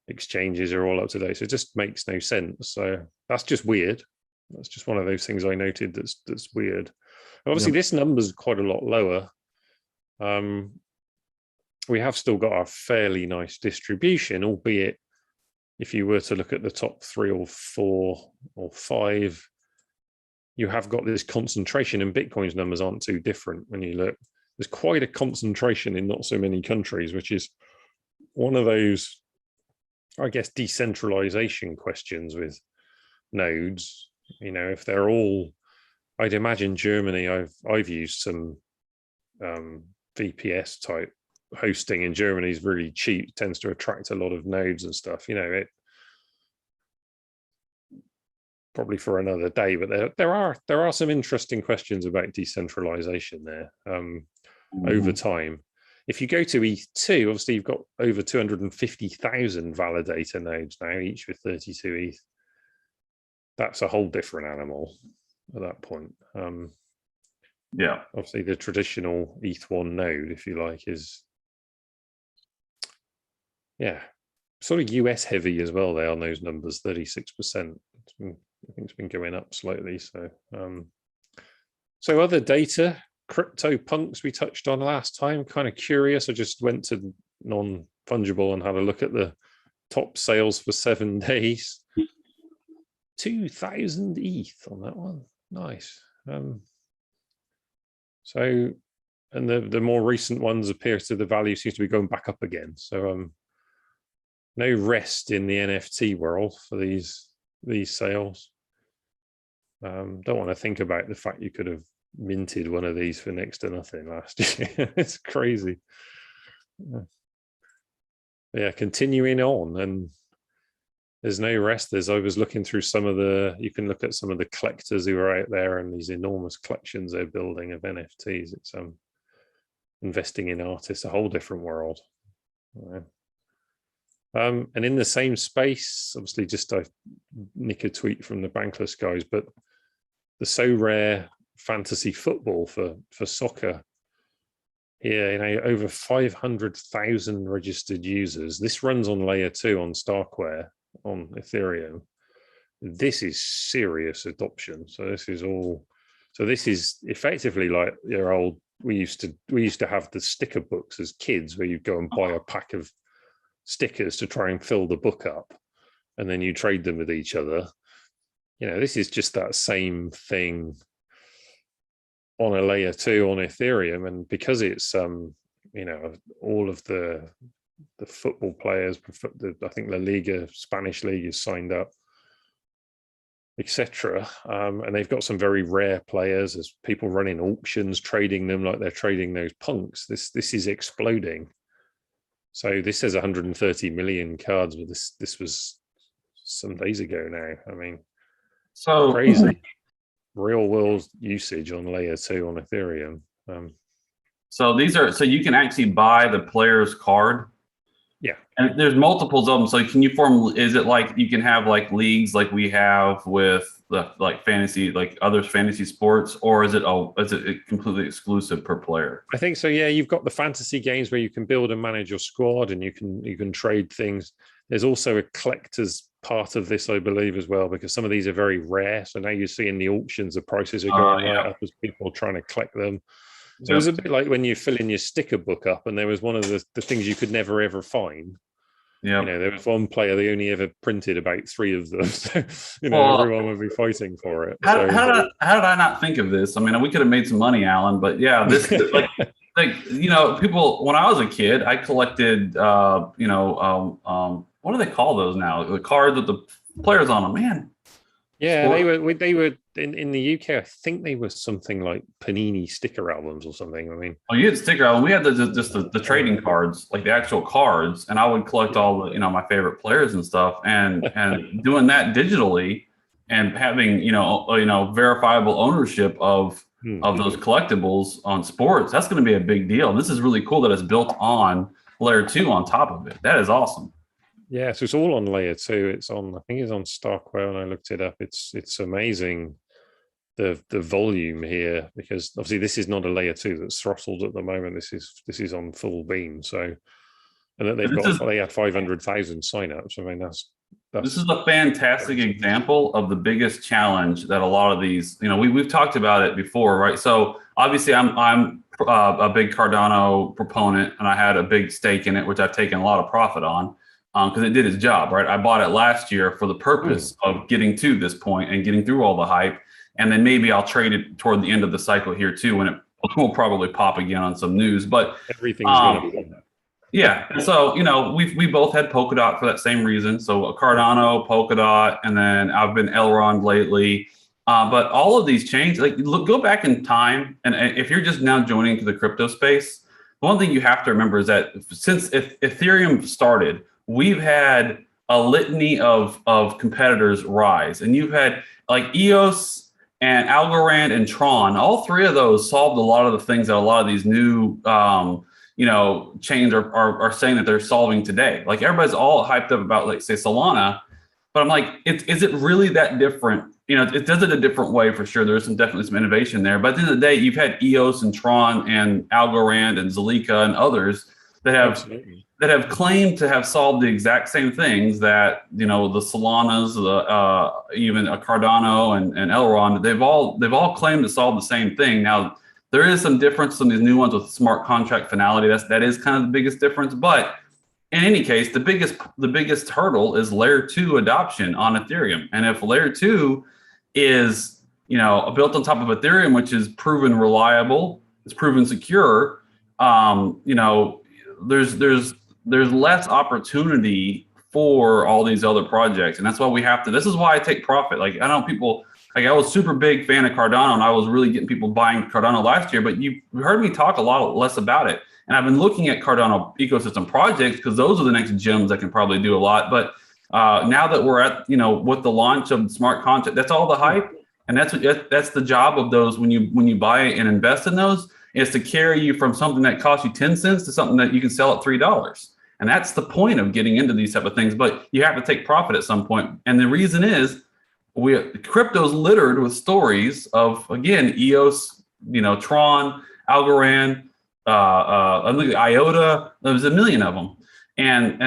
exchanges are all up to date, so it just makes no sense. So that's just weird. That's just one of those things I noted that's weird. Obviously, this number's quite a lot lower. We have still got a fairly nice distribution, albeit if you were to look at the top 3 or 4 or 5, you have got this concentration, and Bitcoin's numbers aren't too different when you look. There's quite a concentration in not so many countries, which is one of those, I guess, decentralization questions with nodes. If they're all, I'd imagine Germany, I've used some VPS type hosting in Germany is really cheap, tends to attract a lot of nodes and stuff. It probably for another day, but there are some interesting questions about decentralization there over time. If you go to ETH2, obviously you've got over 250,000 validator nodes now, each with 32 ETH. That's a whole different animal at that point. Yeah, obviously the traditional ETH1 node, if you like, is sort of US heavy as well. They are on those numbers, 36%. I think it's been going up slightly. So other data, crypto punks we touched on last time. Kind of curious. I just went to non-fungible and had a look at the top sales for 7 days. 2,000 ETH on that one. Nice. So, and the more recent ones appear to the value seems to be going back up again. So no rest in the NFT world for these sales. Don't want to think about the fact you could have minted one of these for next to nothing last year. It's crazy. Yeah, continuing on, and there's no rest. I was looking through you can look at some of the collectors who are out there and these enormous collections they're building of NFTs. It's investing in artists, a whole different world. And in the same space, obviously just I nick a tweet from the Bankless guys, but the So Rare fantasy football for soccer. Yeah, over 500,000 registered users. This runs on layer 2 on Starkware on Ethereum. This is serious adoption. So this is effectively like your old, we used to have the sticker books as kids where you'd go and buy a pack of stickers to try and fill the book up, and then you trade them with each other. This is just that same thing on a layer 2 on Ethereum. And because it's all of the football players, I think La Liga, Spanish league is signed up, etc. And they've got some very rare players. There's people running auctions, trading them like they're trading those punks. This is exploding. So this says 130 million cards, but this was some days ago now. I mean, so crazy. Real world usage on layer 2 on Ethereum. So you can actually buy the player's card. Yeah. And there's multiples of them. So can you is it like you can have like leagues like we have with the like fantasy, like other fantasy sports, or is it completely exclusive per player? I think so. Yeah. You've got the fantasy games where you can build and manage your squad and you can trade things. There's also a collector's part of this, I believe, as well, because some of these are very rare. So now you see in the auctions, the prices are going right up as people are trying to collect them. So it was a bit like when you fill in your sticker book up, and there was one of the things you could never ever find. Yeah, there was one player they only ever printed about 3 of them. So everyone would be fighting for it. How did I not think of this? I mean, we could have made some money, Alan, but yeah, this people. When I was a kid, I collected what do they call those now? The cards with the players on them, man. Yeah, they were in the UK. I think they were something like Panini sticker albums or something. I mean, you had sticker album. We had the trading cards, like the actual cards, and I would collect all the my favorite players and stuff, and doing that digitally, and having verifiable ownership of of those collectibles on sports, that's going to be a big deal. This is really cool that it's built on layer 2 on top of it. That is awesome. Yeah, so it's all on layer 2. It's on, I think it's on Starkware, and I looked it up. It's amazing the volume here, because obviously this is not a layer 2 that's throttled at the moment. This is on full beam. So, and that they had 500,000 signups. I mean, that's this is a fantastic example of the biggest challenge that a lot of these, we've talked about it before, right? So obviously I'm a big Cardano proponent, and I had a big stake in it, which I've taken a lot of profit on because it did its job, right? I bought it last year for the purpose of getting to this point and getting through all the hype. And then maybe I'll trade it toward the end of the cycle here too, when it will probably pop again on some news. But everything's going to pop. Yeah. So, we both had Polkadot for that same reason. So Cardano, Polkadot, and then I've been Elrond lately. But all of these chains, go back in time. And if you're just now joining to the crypto space, one thing you have to remember is that since Ethereum started, we've had a litany of competitors rise. And you've had like EOS and Algorand and Tron. All three of those solved a lot of the things that a lot of these new chains are saying that they're solving today. Like everybody's all hyped up about, like, say, Solana, but I'm like, is it really that different? It does it a different way for sure. There's definitely some innovation there. But at the end of the day, you've had EOS and Tron and Algorand and Zalika and others that have claimed to have solved the exact same things that the Solanas, even a Cardano and Elrond, they've all claimed to solve the same thing. Now, there is some difference in these new ones with smart contract finality. That is kind of the biggest difference. But in any case, the biggest hurdle is layer 2 adoption on Ethereum. And if layer 2 is built on top of Ethereum, which is proven reliable, it's proven secure, there's less opportunity for all these other projects. And that's why we have to. This is why I take profit. Like, I know people. Like, I was super big fan of Cardano, and I was really getting people buying Cardano last year, but you heard me talk a lot less about it. And I've been looking at Cardano ecosystem projects because those are the next gems that can probably do a lot. But now that we're at, with the launch of smart contract, that's all the hype. And that's the job of those when you buy and invest in those, is to carry you from something that costs you 10 cents to something that you can sell at $3. And that's the point of getting into these type of things. But you have to take profit at some point. And the reason is, crypto's littered with stories of, again, EOS, Tron, Algorand, IOTA. There's a million of them, and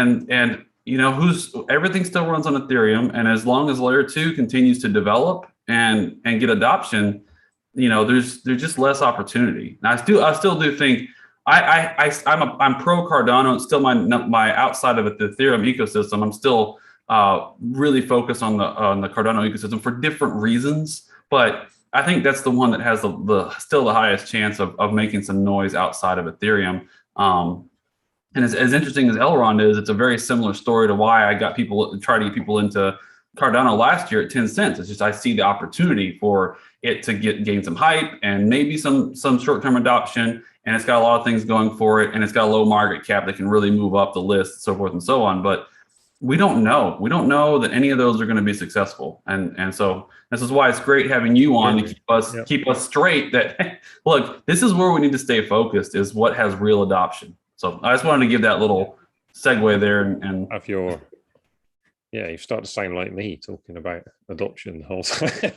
everything still runs on Ethereum. And as long as layer 2 continues to develop and get adoption, there's just less opportunity. And I still do think I'm pro Cardano. It's still my outside of the Ethereum ecosystem. I'm still really focus on the Cardano ecosystem for different reasons, but I think that's the one that has still the highest chance of making some noise outside of Ethereum. And as interesting as Elrond is, it's a very similar story to why I tried to get people into Cardano last year at 10 cents. It's just I see the opportunity for it to gain some hype and maybe some short-term adoption, and it's got a lot of things going for it, and it's got a low market cap that can really move up the list, so forth and so on. But we don't know. We don't know that any of those are going to be successful, and so this is why it's great having you on to keep us straight. That look, this is where we need to stay focused. Is what has real adoption. So I just wanted to give that little segue there, and have your you start to sound like me talking about adoption the whole time.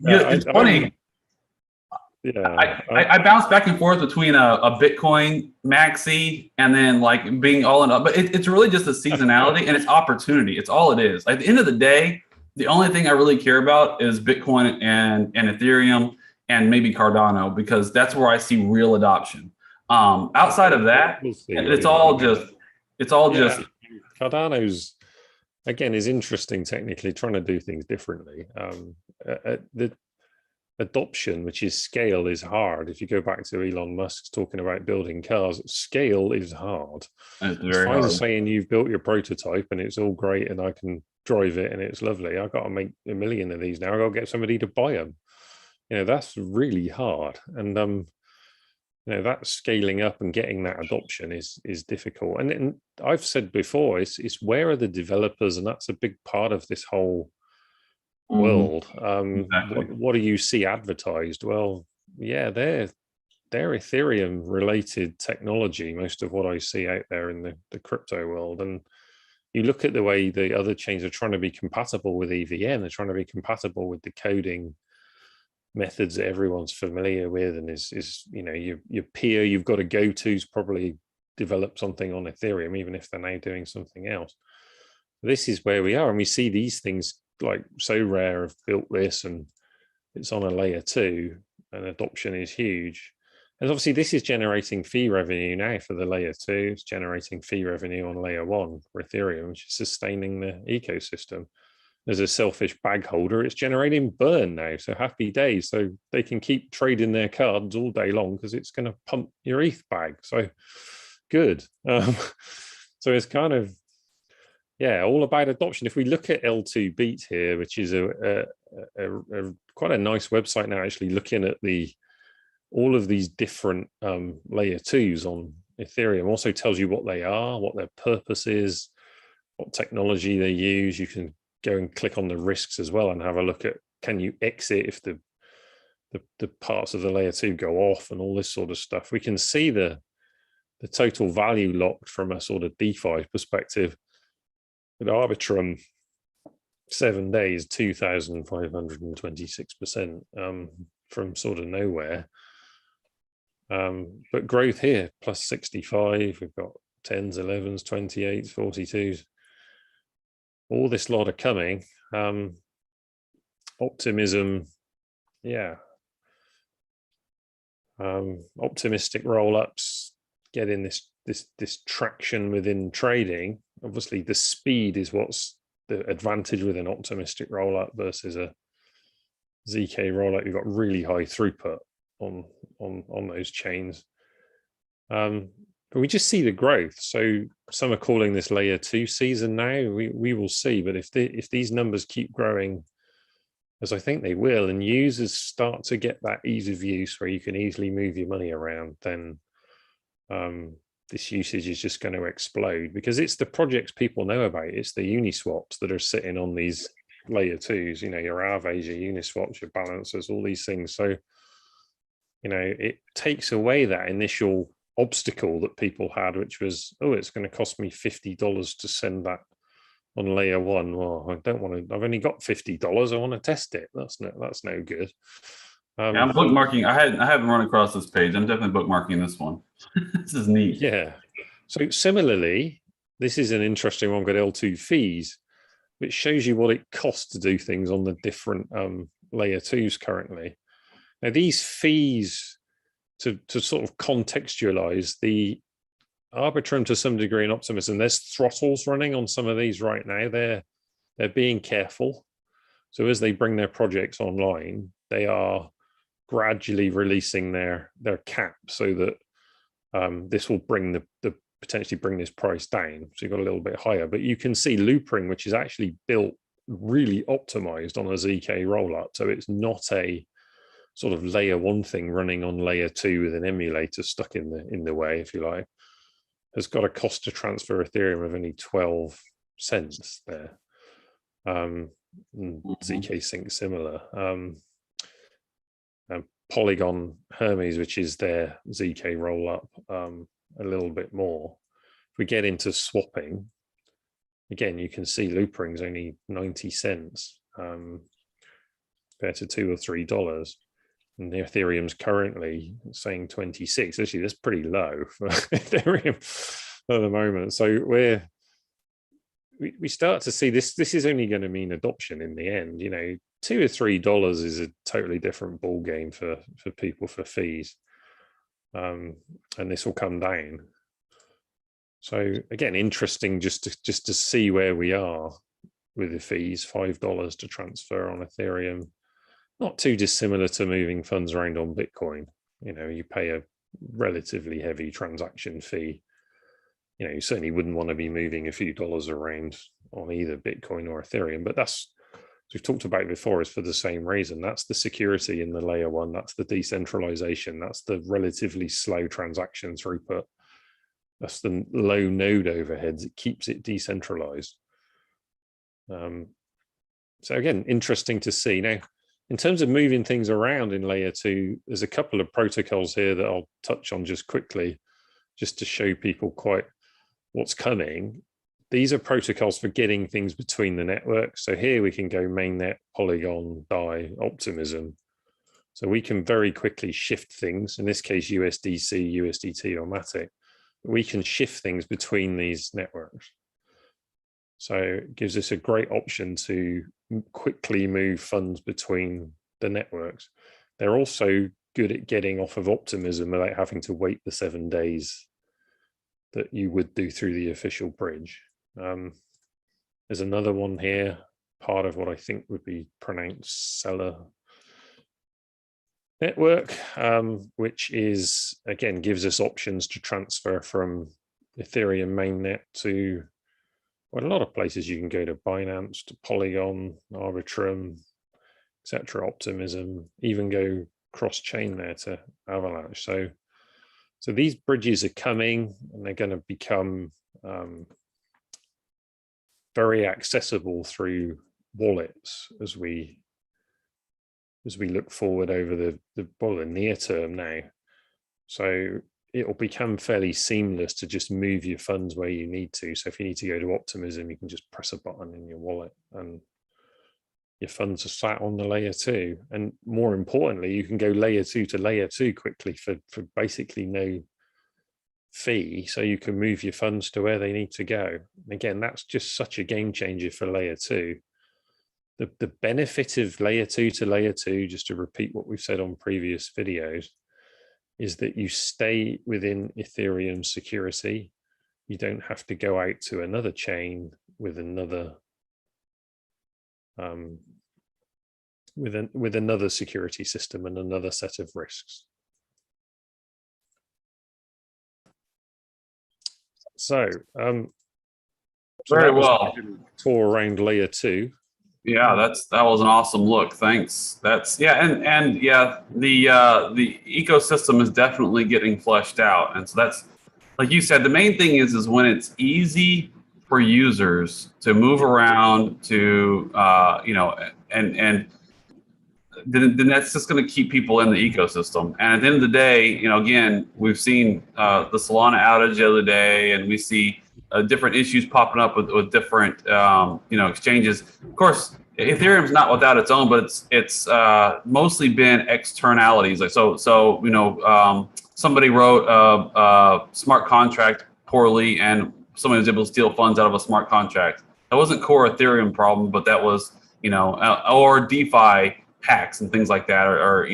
It's funny. I bounce back and forth between a Bitcoin maxi and then like being all in up, but it's really just a seasonality and it's opportunity. It's all it is. At the end of the day, the only thing I really care about is Bitcoin and Ethereum and maybe Cardano, because that's where I see real adoption. Outside of that, it's all just Cardano's, again, is interesting technically, trying to do things differently. The adoption, which is scale, is hard. If you go back to Elon Musk's talking about building cars, scale is hard. It's fine saying you've built your prototype and it's all great and I can drive it and it's lovely. I've got to make 1 million of these now. I've got to get somebody to buy them. That's really hard. And that scaling up and getting that adoption is difficult. And I've said before, it's where are the developers, and that's a big part of this whole world. Exactly. What do you see advertised? Well, yeah, they're Ethereum related technology, most of what I see out there in the crypto world. And you look at the way the other chains are trying to be compatible with EVM, they're trying to be compatible with the coding methods that everyone's familiar with, and is your peer you've got to go to's probably develop something on Ethereum, even if they're now doing something else. This is where we are, and we see these things like So Rare have built this, and it's on a layer 2, and adoption is huge. And obviously this is generating fee revenue now for the layer 2. It's generating fee revenue on layer 1 for Ethereum, which is sustaining the ecosystem. As a selfish bag holder, it's generating burn now. So happy days. So they can keep trading their cards all day long because it's going to pump your ETH bag. So good. So it's kind of, yeah, all about adoption. If we look at L2 Beat here, which is a quite a nice website now, actually looking at all of these different layer 2s on Ethereum, also tells you what they are, what their purpose is, what technology they use. You can go and click on the risks as well and have a look at, can you exit if the parts of the layer 2 go off, and all this sort of stuff. We can see the total value locked from a sort of DeFi perspective. At Arbitrum, 7 days, 2,526% from sort of nowhere. But growth here, plus 65. We've got 10s, 11s, 28s, 42s. All this lot are coming. Optimism, yeah. Optimistic roll-ups, getting this traction within trading. Obviously, the speed is what's the advantage with an optimistic roll-up versus a ZK roll-up. You've got really high throughput on those chains. But we just see the growth. So some are calling this layer 2 season now. We will see. But if these numbers keep growing, as I think they will, and users start to get that ease of use where you can easily move your money around, then this usage is just going to explode, because it's the projects people know about. It's the Uniswaps that are sitting on these layer 2s, your Aaves, your Uniswaps, your balancers, all these things. So, it takes away that initial obstacle that people had, which was, oh, it's going to cost me $50 to send that on layer 1. Well, I don't want to, I've only got $50. I want to test it. That's no good. Yeah, I'm bookmarking. I haven't run across this page. I'm definitely bookmarking this one. This is neat. Yeah. So similarly, this is an interesting one with L2 fees, which shows you what it costs to do things on the different layer 2s currently. Now, these fees, to sort of contextualize the Arbitrum to some degree and Optimism, there's throttles running on some of these right now. They're being careful. So as they bring their projects online, they are gradually releasing their cap so that this will bring potentially bring this price down. So you've got a little bit higher, but you can see Loopring, which is actually built really optimized on a ZK rollup. So it's not a sort of layer 1 thing running on layer 2 with an emulator stuck in the way, if you like. Has got a cost to transfer Ethereum of only 12 cents there. ZK Sync similar. Polygon Hermes, which is their ZK rollup, a little bit more. If we get into swapping, again, you can see Loopring's only 90 cents compared to $2 or $3. And the Ethereum's currently saying 26. Actually, that's pretty low for Ethereum at the moment. So we start to see this is only going to mean adoption in the end. $2 or $3 is a totally different ball game for people for fees, and this will come down. So again, interesting just to see where we are with the fees. $5 to transfer on Ethereum, not too dissimilar to moving funds around on Bitcoin. You pay a relatively heavy transaction fee. You certainly wouldn't want to be moving a few dollars around on either Bitcoin or Ethereum, but that's, as we've talked about before, is for the same reason. That's the security in the layer 1. That's the decentralization. That's the relatively slow transaction throughput. That's the low node overheads. It keeps it decentralized. So again, interesting to see. Now, in terms of moving things around in layer 2, there's a couple of protocols here that I'll touch on just quickly, just to show people quite what's coming. These are protocols for getting things between the networks. So here we can go mainnet, Polygon, DAI, Optimism. So we can very quickly shift things, in this case, USDC, USDT, or Matic. We can shift things between these networks. So it gives us a great option to quickly move funds between the networks. They're also good at getting off of Optimism without having to wait the 7 days that you would do through the official bridge. There's another one here, part of what I think would be pronounced Steller network, which is, again, gives us options to transfer from Ethereum mainnet to, well, a lot of places. You can go to Binance, to Polygon, Arbitrum, etc., Optimism, even go cross-chain there to Avalanche. So these bridges are coming, and they're going to become very accessible through wallets as we look forward over the near term now. So it will become fairly seamless to just move your funds where you need to. So if you need to go to Optimism, you can just press a button in your wallet and your funds are sat on the layer 2. And more importantly, you can go layer 2 to layer 2 quickly for basically no fee. So you can move your funds to where they need to go. And again, that's just such a game changer for layer 2. The benefit of layer 2 to layer 2, just to repeat what we've said on previous videos, is that you stay within Ethereum security. You don't have to go out to another chain with another with another security system and another set of risks. So very well. Tour around layer 2. Yeah, that was an awesome look. Thanks. That's and yeah, the ecosystem is definitely getting fleshed out, and so that's, like you said, the main thing is when it's easy for users to move around, to and then that's just going to keep people in the ecosystem. And at the end of the day, again, we've seen the Solana outage the other day, and we see different issues popping up with different exchanges. Of course, Ethereum's not without its own, but it's mostly been externalities. Like somebody wrote a smart contract poorly, and somebody was able to steal funds out of a smart contract. That wasn't core Ethereum problem, but that was or DeFi hacks and things like that, or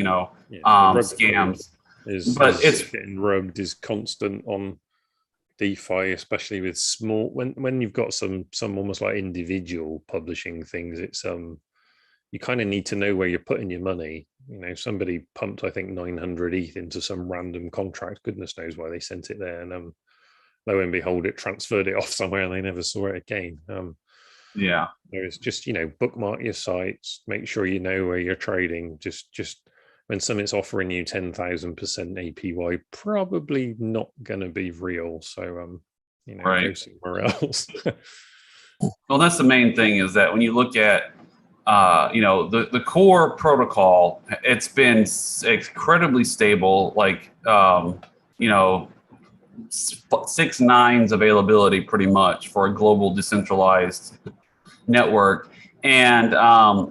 scams. It's getting rugged is constant on DeFi, especially with small, when you've got some almost like individual publishing things. It's you kind of need to know where you're putting your money. Somebody pumped, I think, 900 ETH into some random contract. Goodness knows why they sent it there, and lo and behold, it transferred it off somewhere, and they never saw it again. Yeah, it's just bookmark your sites, make sure you know where you're trading. Just when something's offering you 10,000% APY, probably not going to be real. So right. Go somewhere else. Well, that's the main thing, is that when you look at the core protocol, it's been incredibly stable. Like 6 nines availability pretty much for a global decentralized network, and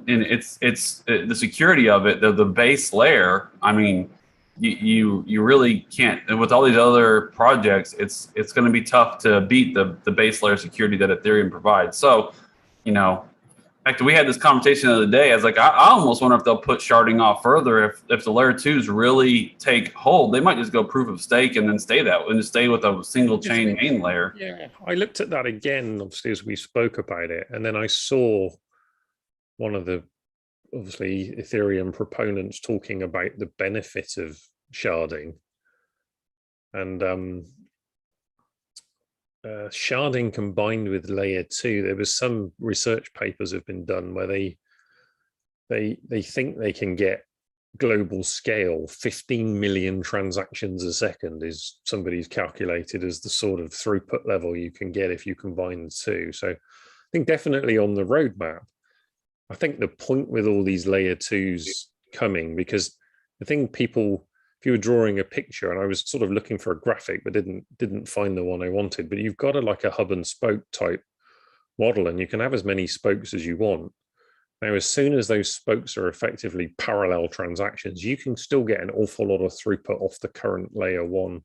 it's the security of it, the base layer. I mean, you really can't, and with all these other projects, it's going to be tough to beat the base layer security that Ethereum provides. So actually, we had this conversation the other day. I was like, I almost wonder if they'll put sharding off further. If the layer 2s really take hold, they might just go proof of stake and then stay with a single chain main layer. Yeah, I looked at that again, obviously, as we spoke about it, and then I saw one of the, obviously, Ethereum proponents talking about the benefit of sharding, and sharding combined with layer 2. There was some research papers have been done where they think they can get global scale 15 million transactions a second, is somebody's calculated as the sort of throughput level you can get if you combine the two. So I think definitely on the roadmap, I think the point with all these layer twos coming, because the thing people, if you were drawing a picture, and I was sort of looking for a graphic but didn't find the one I wanted, but you've got like a hub and spoke type model, and you can have as many spokes as you want. Now, as soon as those spokes are effectively parallel transactions, you can still get an awful lot of throughput off the current layer one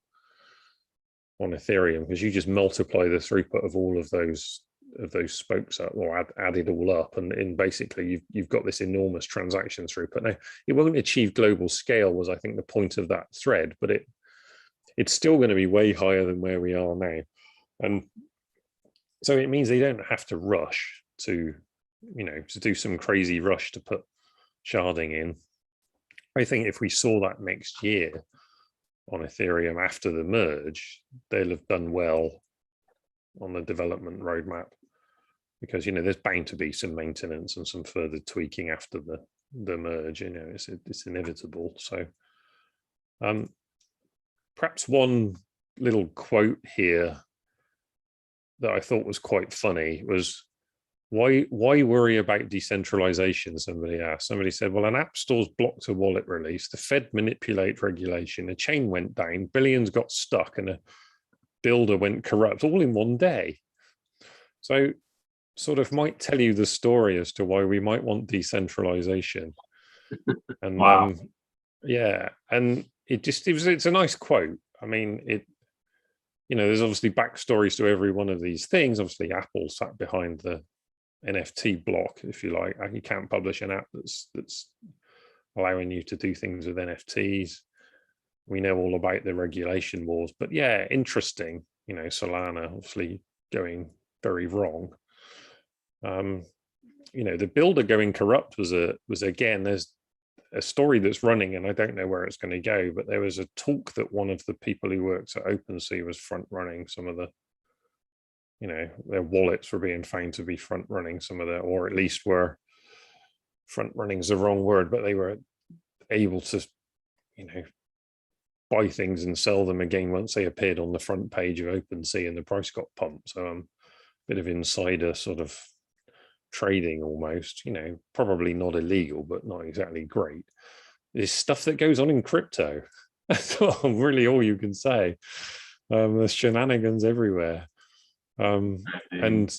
on Ethereum, because you just multiply the throughput of all of those spokes up, or add it all up, and basically you've got this enormous transaction throughput. Now, it won't achieve global scale, was I think the point of that thread, but it's still going to be way higher than where we are now. And so it means they don't have to rush to do some crazy rush to put sharding in. I think if we saw that next year on Ethereum after the merge, they'll have done well on the development roadmap, because there's bound to be some maintenance and some further tweaking after the merge. It's inevitable. So perhaps one little quote here that I thought was quite funny was, why worry about decentralization? Somebody asked. Somebody said, well, an app store's blocked a wallet release, the Fed manipulate regulation, a chain went down, billions got stuck, and a builder went corrupt all in one day. So sort of might tell you the story as to why we might want decentralization. And wow. Yeah, and it's a nice quote. I mean, there's obviously backstories to every one of these things. Obviously, Apple sat behind the NFT block, if you like. You can't publish an app that's allowing you to do things with NFTs. We know all about the regulation wars, but yeah, interesting. Solana obviously going very wrong. The builder going corrupt was again, there's a story that's running, and I don't know where it's going to go, but there was a talk that one of the people who works at OpenSea was front running some of the, their wallets were being found to be front running some of the, or at least were front running is the wrong word, but they were able to, buy things and sell them again once they appeared on the front page of OpenSea and the price got pumped. So a bit of insider sort of trading almost, probably not illegal, but not exactly great. There's stuff that goes on in crypto. That's really all you can say. There's shenanigans everywhere. And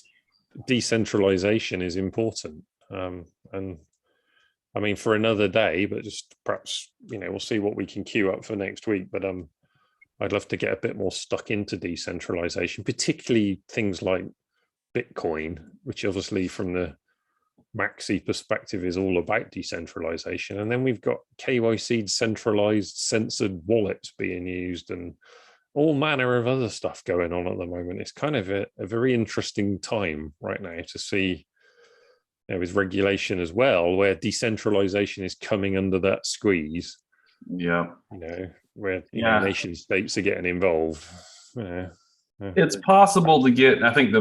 decentralization is important. And I mean, for another day, but just perhaps, we'll see what we can queue up for next week. But I'd love to get a bit more stuck into decentralization, particularly things like Bitcoin, which obviously from the Maxi perspective is all about decentralization. And then we've got KYC centralized censored wallets being used and all manner of other stuff going on at the moment. It's kind of a very interesting time right now to see, with regulation as well, where decentralization is coming under that squeeze. Yeah. Where nation states are getting involved. It's possible to get, I think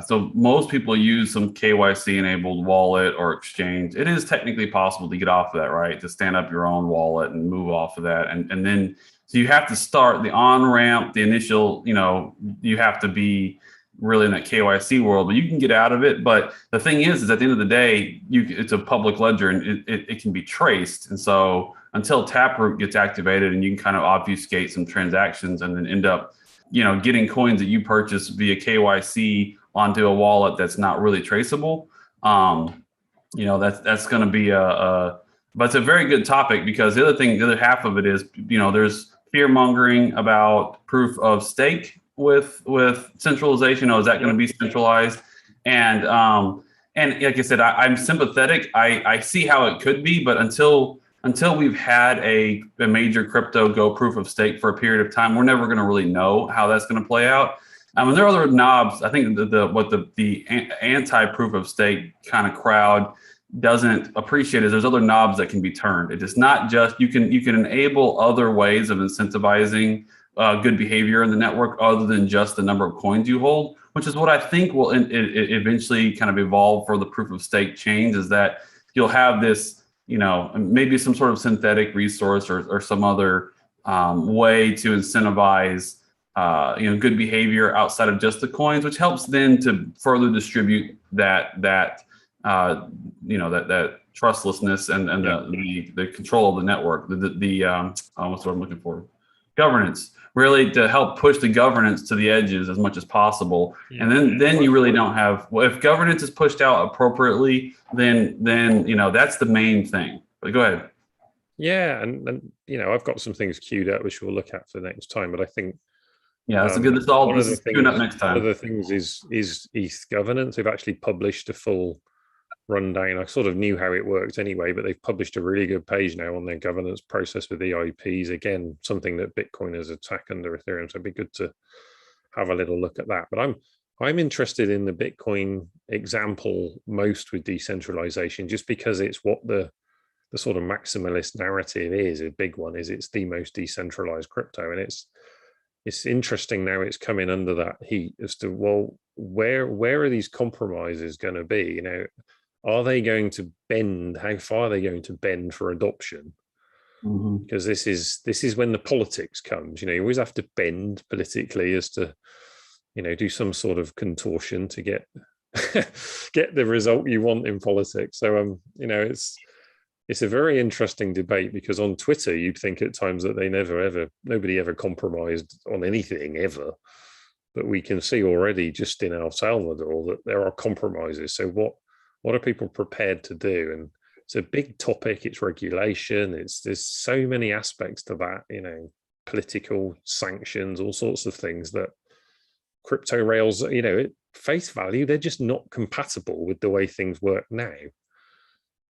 so most people use some KYC enabled wallet or exchange. It is technically possible to get off of that, right? To stand up your own wallet and move off of that. And then, so you have to start the on-ramp, the initial, you have to be really in that KYC world, but you can get out of it. But the thing is at the end of the day, it's a public ledger and it can be traced. And so until Taproot gets activated and you can kind of obfuscate some transactions and then end up getting coins that you purchase via KYC onto a wallet that's not really traceable. That's going to be but it's a very good topic, because the other half of it is, there's fear mongering about proof of stake with centralization. Is that going to be centralized? And like I said, I'm sympathetic. I see how it could be, but until we've had a major crypto go proof of stake for a period of time, we're never going to really know how that's going to play out. And there are other knobs. I think the anti-proof of stake kind of crowd doesn't appreciate is there's other knobs that can be turned. It is not just, you can enable other ways of incentivizing good behavior in the network other than just the number of coins you hold, which is what I think will eventually kind of evolve for the proof of stake chains, is that you'll have this, maybe some sort of synthetic resource or some other way to incentivize, good behavior outside of just the coins, which helps then to further distribute that you know, that trustlessness and the control of the network, what's what I'm looking for, governance, really to help push the governance to the edges as much as possible. And then you really don't have, well, if governance is pushed out appropriately, then you know, that's the main thing. But go ahead. Yeah, and you know, I've got some things queued up which we'll look at for next time, but I think that's a good. This is queuing up next time. One of the things is ETH governance. They've actually published a full rundown. I sort of knew how it worked anyway, but they've published a really good page now on their governance process with EIPs. Again, something that Bitcoiners attack under Ethereum. So it'd be good to have a little look at that. But I'm interested in the Bitcoin example most with decentralization, just because it's what the sort of maximalist narrative is. A big one is it's the most decentralized crypto, and it's interesting now it's coming under that heat as to, well, where are these compromises going to be? You know, are they going to bend? How far are they going to bend for adoption? Because this is when the politics comes. You know, you always have to bend politically as to, you know, do some sort of contortion to get get the result you want in politics. So you know, it's a very interesting debate, because on Twitter you'd think at times that nobody ever compromised on anything ever, but we can see already just in El Salvador that there are compromises. So what are people prepared to do? And it's a big topic. It's regulation. There's so many aspects to that, you know, political sanctions, all sorts of things that crypto rails, you know, at face value, they're just not compatible with the way things work now.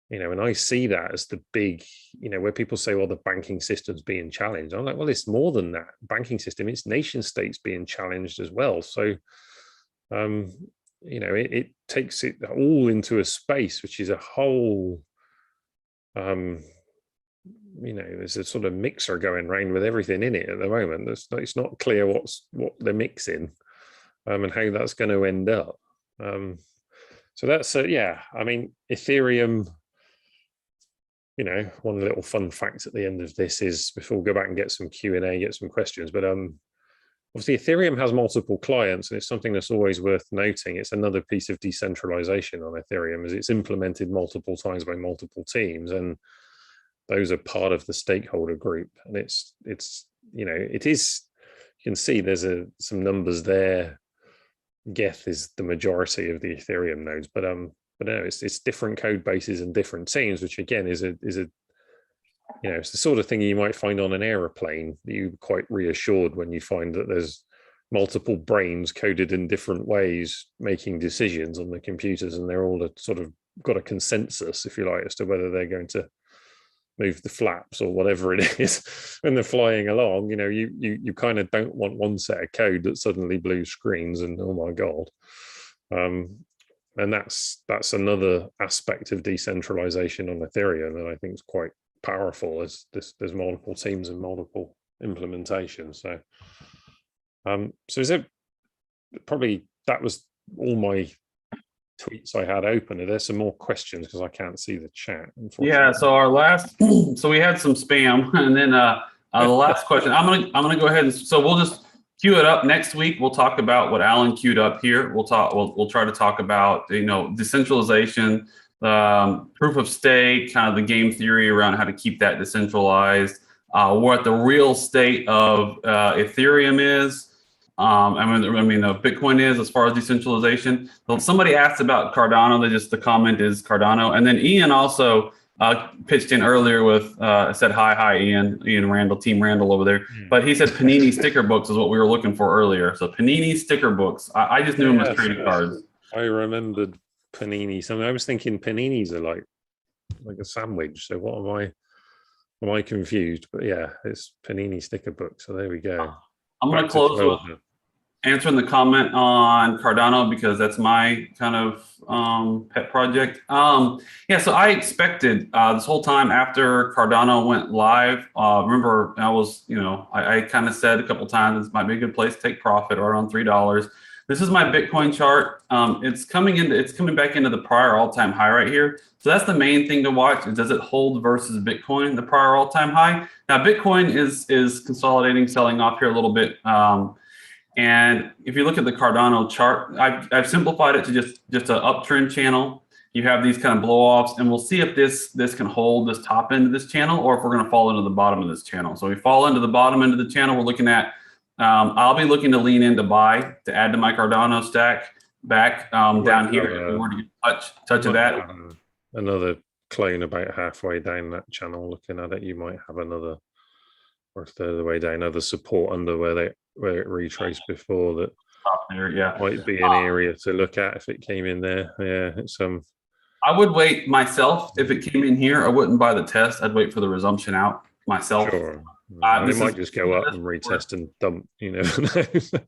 You know, and I see that as the big, you know, where people say, well, the banking system's being challenged. I'm like, well, it's more than that. Banking system, it's nation states being challenged as well. So, you know, it takes it all into a space, which is a whole, you know, there's a sort of mixer going around with everything in it at the moment. It's not clear what they're mixing and how that's going to end up. So that's, yeah, I mean, Ethereum, you know, one little fun fact at the end of this is, before we go back and get some Q&A, get some questions, but obviously Ethereum has multiple clients, and it's something that's always worth noting. It's another piece of decentralization on Ethereum, as it's implemented multiple times by multiple teams, and those are part of the stakeholder group. And it's you know, it is, you can see there's some numbers there. Geth is the majority of the Ethereum nodes, but no, it's different code bases and different teams, which again is a you know, it's the sort of thing you might find on an aeroplane that you're quite reassured when you find that there's multiple brains coded in different ways making decisions on the computers, and they're all sort of got a consensus, if you like, as to whether they're going to move the flaps or whatever it is when they're flying along. You know, you kind of don't want one set of code that suddenly blue screens and, oh my God. And that's another aspect of decentralization on Ethereum that I think is quite powerful, as there's multiple teams and multiple implementations. So so is it probably, that was all my tweets I had open. Are there some more questions, because I can't see the chat? Yeah, so our last, so we had some spam, and then the last question, I'm gonna go ahead and, so we'll just queue it up next week. We'll talk about what Alan queued up here. We'll try to talk about, you know, decentralization, proof of stake, kind of the game theory around how to keep that decentralized, what the real state of Ethereum is. I mean, Bitcoin is, as far as decentralization. So somebody asked about Cardano. The comment is Cardano, and then Ian also pitched in earlier with said hi Ian Randall, Team Randall over there. But he said Panini sticker books is what we were looking for earlier. So Panini sticker books. I just knew them as trading cards. I remembered Panini. Something I was thinking Paninis are like a sandwich. So what am I confused? But yeah, it's Panini sticker book. So there we go. I'm going to close with answering the comment on Cardano, because that's my kind of pet project. Yeah, so I expected this whole time after Cardano went live, remember I was, you know, I kind of said a couple times this might be a good place to take profit, or around $3. This is my Bitcoin chart. It's coming back into the prior all-time high right here. So that's the main thing to watch, is does it hold versus Bitcoin, the prior all-time high? Now Bitcoin is consolidating, selling off here a little bit. And if you look at the Cardano chart, I've simplified it to just an uptrend channel. you have these kind of blow offs, and we'll see if this can hold this top end of this channel, or if we're going to fall into the bottom of this channel. So we fall into the bottom end of the channel. We're looking at, I'll be looking to lean in to buy, to add to my Cardano stack back down here. If we were to get touch of that. Another clone about halfway down that channel. Looking at it, you might have another, or a third of the way down, another support under where it retraced before that. Top there, yeah. Might be an area to look at if it came in there. Yeah, it's I would wait myself if it came in here. I wouldn't buy the test. I'd wait for the resumption out myself. Sure. It might just go up and retest and dump. You never know. The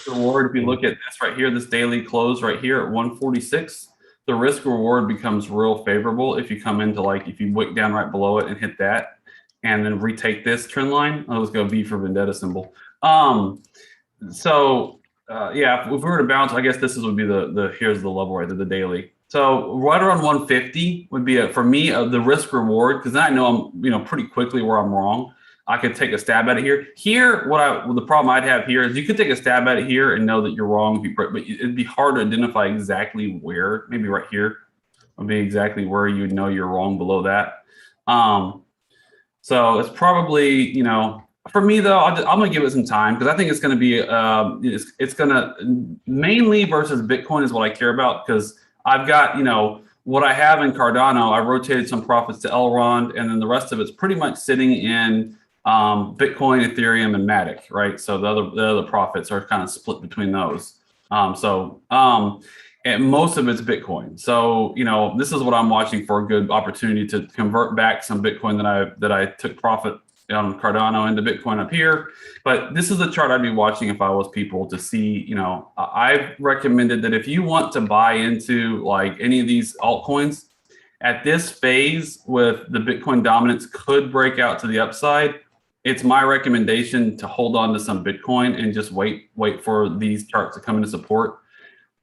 reward, if you look at this right here, this daily close right here at 146, the risk reward becomes real favorable if you come into, like, if you wick down right below it and hit that, and then retake this trend line. Let's go V for Vendetta symbol. Yeah, if we were to bounce, I guess this would be here's the level right there, the daily. So right around 150 would be for me the risk reward, because then I know I'm pretty quickly where I'm wrong. I could take a stab at it here. Here, the problem I'd have here is you could take a stab at it here and know that you're wrong, but it'd be hard to identify exactly where. Maybe right here would be exactly where you would know you're wrong below that. So it's probably, for me though, I'm gonna give it some time, because I think it's gonna be it's gonna mainly versus Bitcoin is what I care about, because I've got what I have in Cardano. I rotated some profits to Outrun, and then the rest of it's pretty much sitting in Bitcoin, Ethereum, and Matic, right? So the other profits are kind of split between those. And most of it's Bitcoin. So this is what I'm watching for, a good opportunity to convert back some Bitcoin that I took profit on Cardano into Bitcoin up here. But this is the chart I'd be watching if I was people, to see, I've recommended that if you want to buy into like any of these altcoins at this phase with the Bitcoin dominance could break out to the upside, it's my recommendation to hold on to some Bitcoin and just wait for these charts to come into support.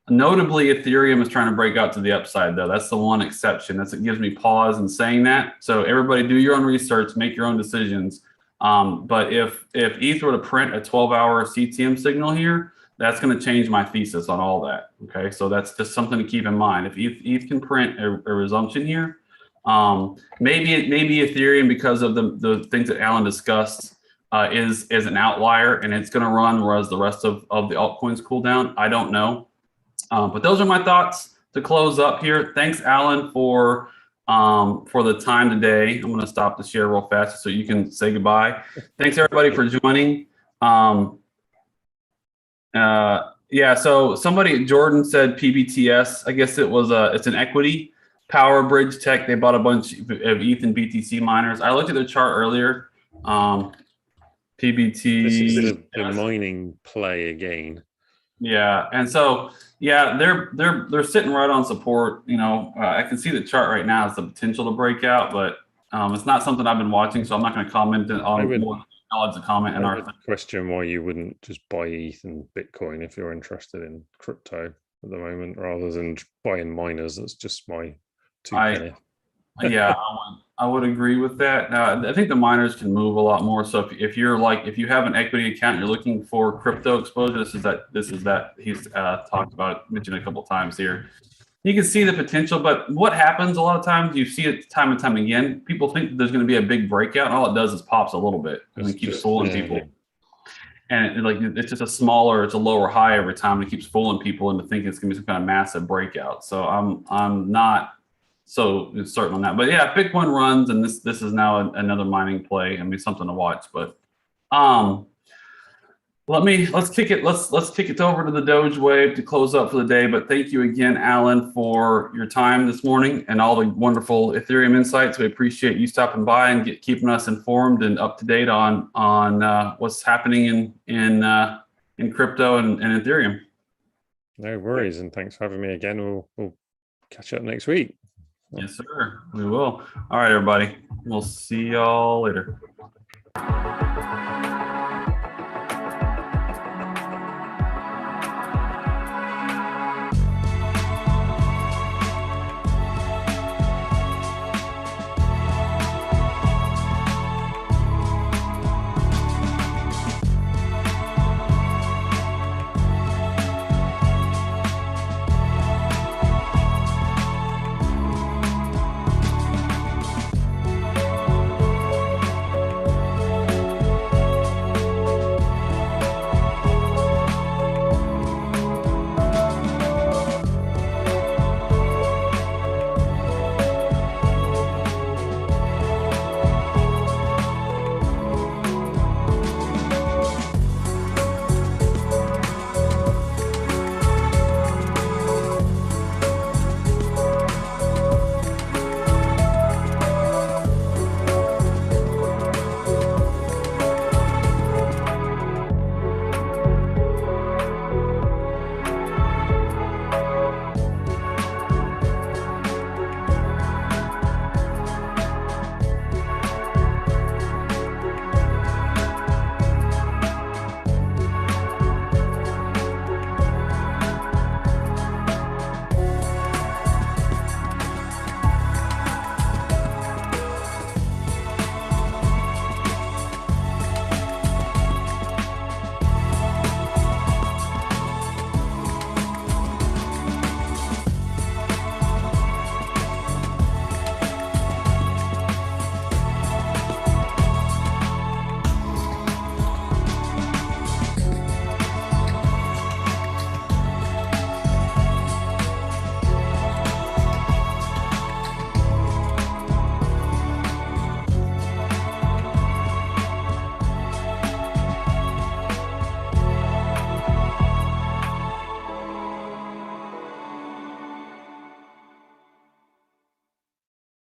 Notably, Ethereum is trying to break out to the upside, though. That's the one exception. It gives me pause in saying that. So everybody do your own research, make your own decisions. But if ETH were to print a 12-hour CTM signal here, that's going to change my thesis on all that. Okay, so that's just something to keep in mind. If ETH can print a resumption here, maybe Ethereum, because of the things that Alan discussed, is an outlier, and it's going to run, whereas the rest of the altcoins cool down. I don't know. But those are my thoughts to close up here. Thanks, Alan, for the time today. I'm going to stop the share real fast so you can say goodbye. Thanks, everybody, for joining. Yeah, so Jordan said PBTS. I guess it's an equity. Power Bridge Tech, they bought a bunch of ETH and BTC miners. I looked at their chart earlier. PBT. This is the mining play again. Yeah, and so they're sitting right on support. I can see the chart right now as the potential to break out, but it's not something I've been watching, so I'm not going to comment on more knowledge to comment. I would question why you wouldn't just buy ETH and Bitcoin if you're interested in crypto at the moment, rather than buying miners. That's just my 2 penny. Yeah, I would agree with that. I think the miners can move a lot more. So if you have an equity account, you're looking for crypto exposure. This is that he's mentioned a couple of times here. You can see the potential, but what happens a lot of times, you see it time and time again. People think that there's going to be a big breakout, and all it does is pops a little bit and it keeps fooling people. And it's just it's a lower high every time, and it keeps fooling people into thinking it's going to be some kind of massive breakout. So I'm not so certain on that. But yeah, Bitcoin runs, and this is now another mining play. I mean, something to watch. But let's kick it over to the Doge-wave to close up for the day. But thank you again, Alan, for your time this morning and all the wonderful Ethereum insights. We appreciate you stopping by and keeping us informed and up to date on what's happening in crypto and Ethereum. No worries, and thanks for having me again. We'll catch up next week. Yes, sir. We will. All right, everybody. We'll see y'all later.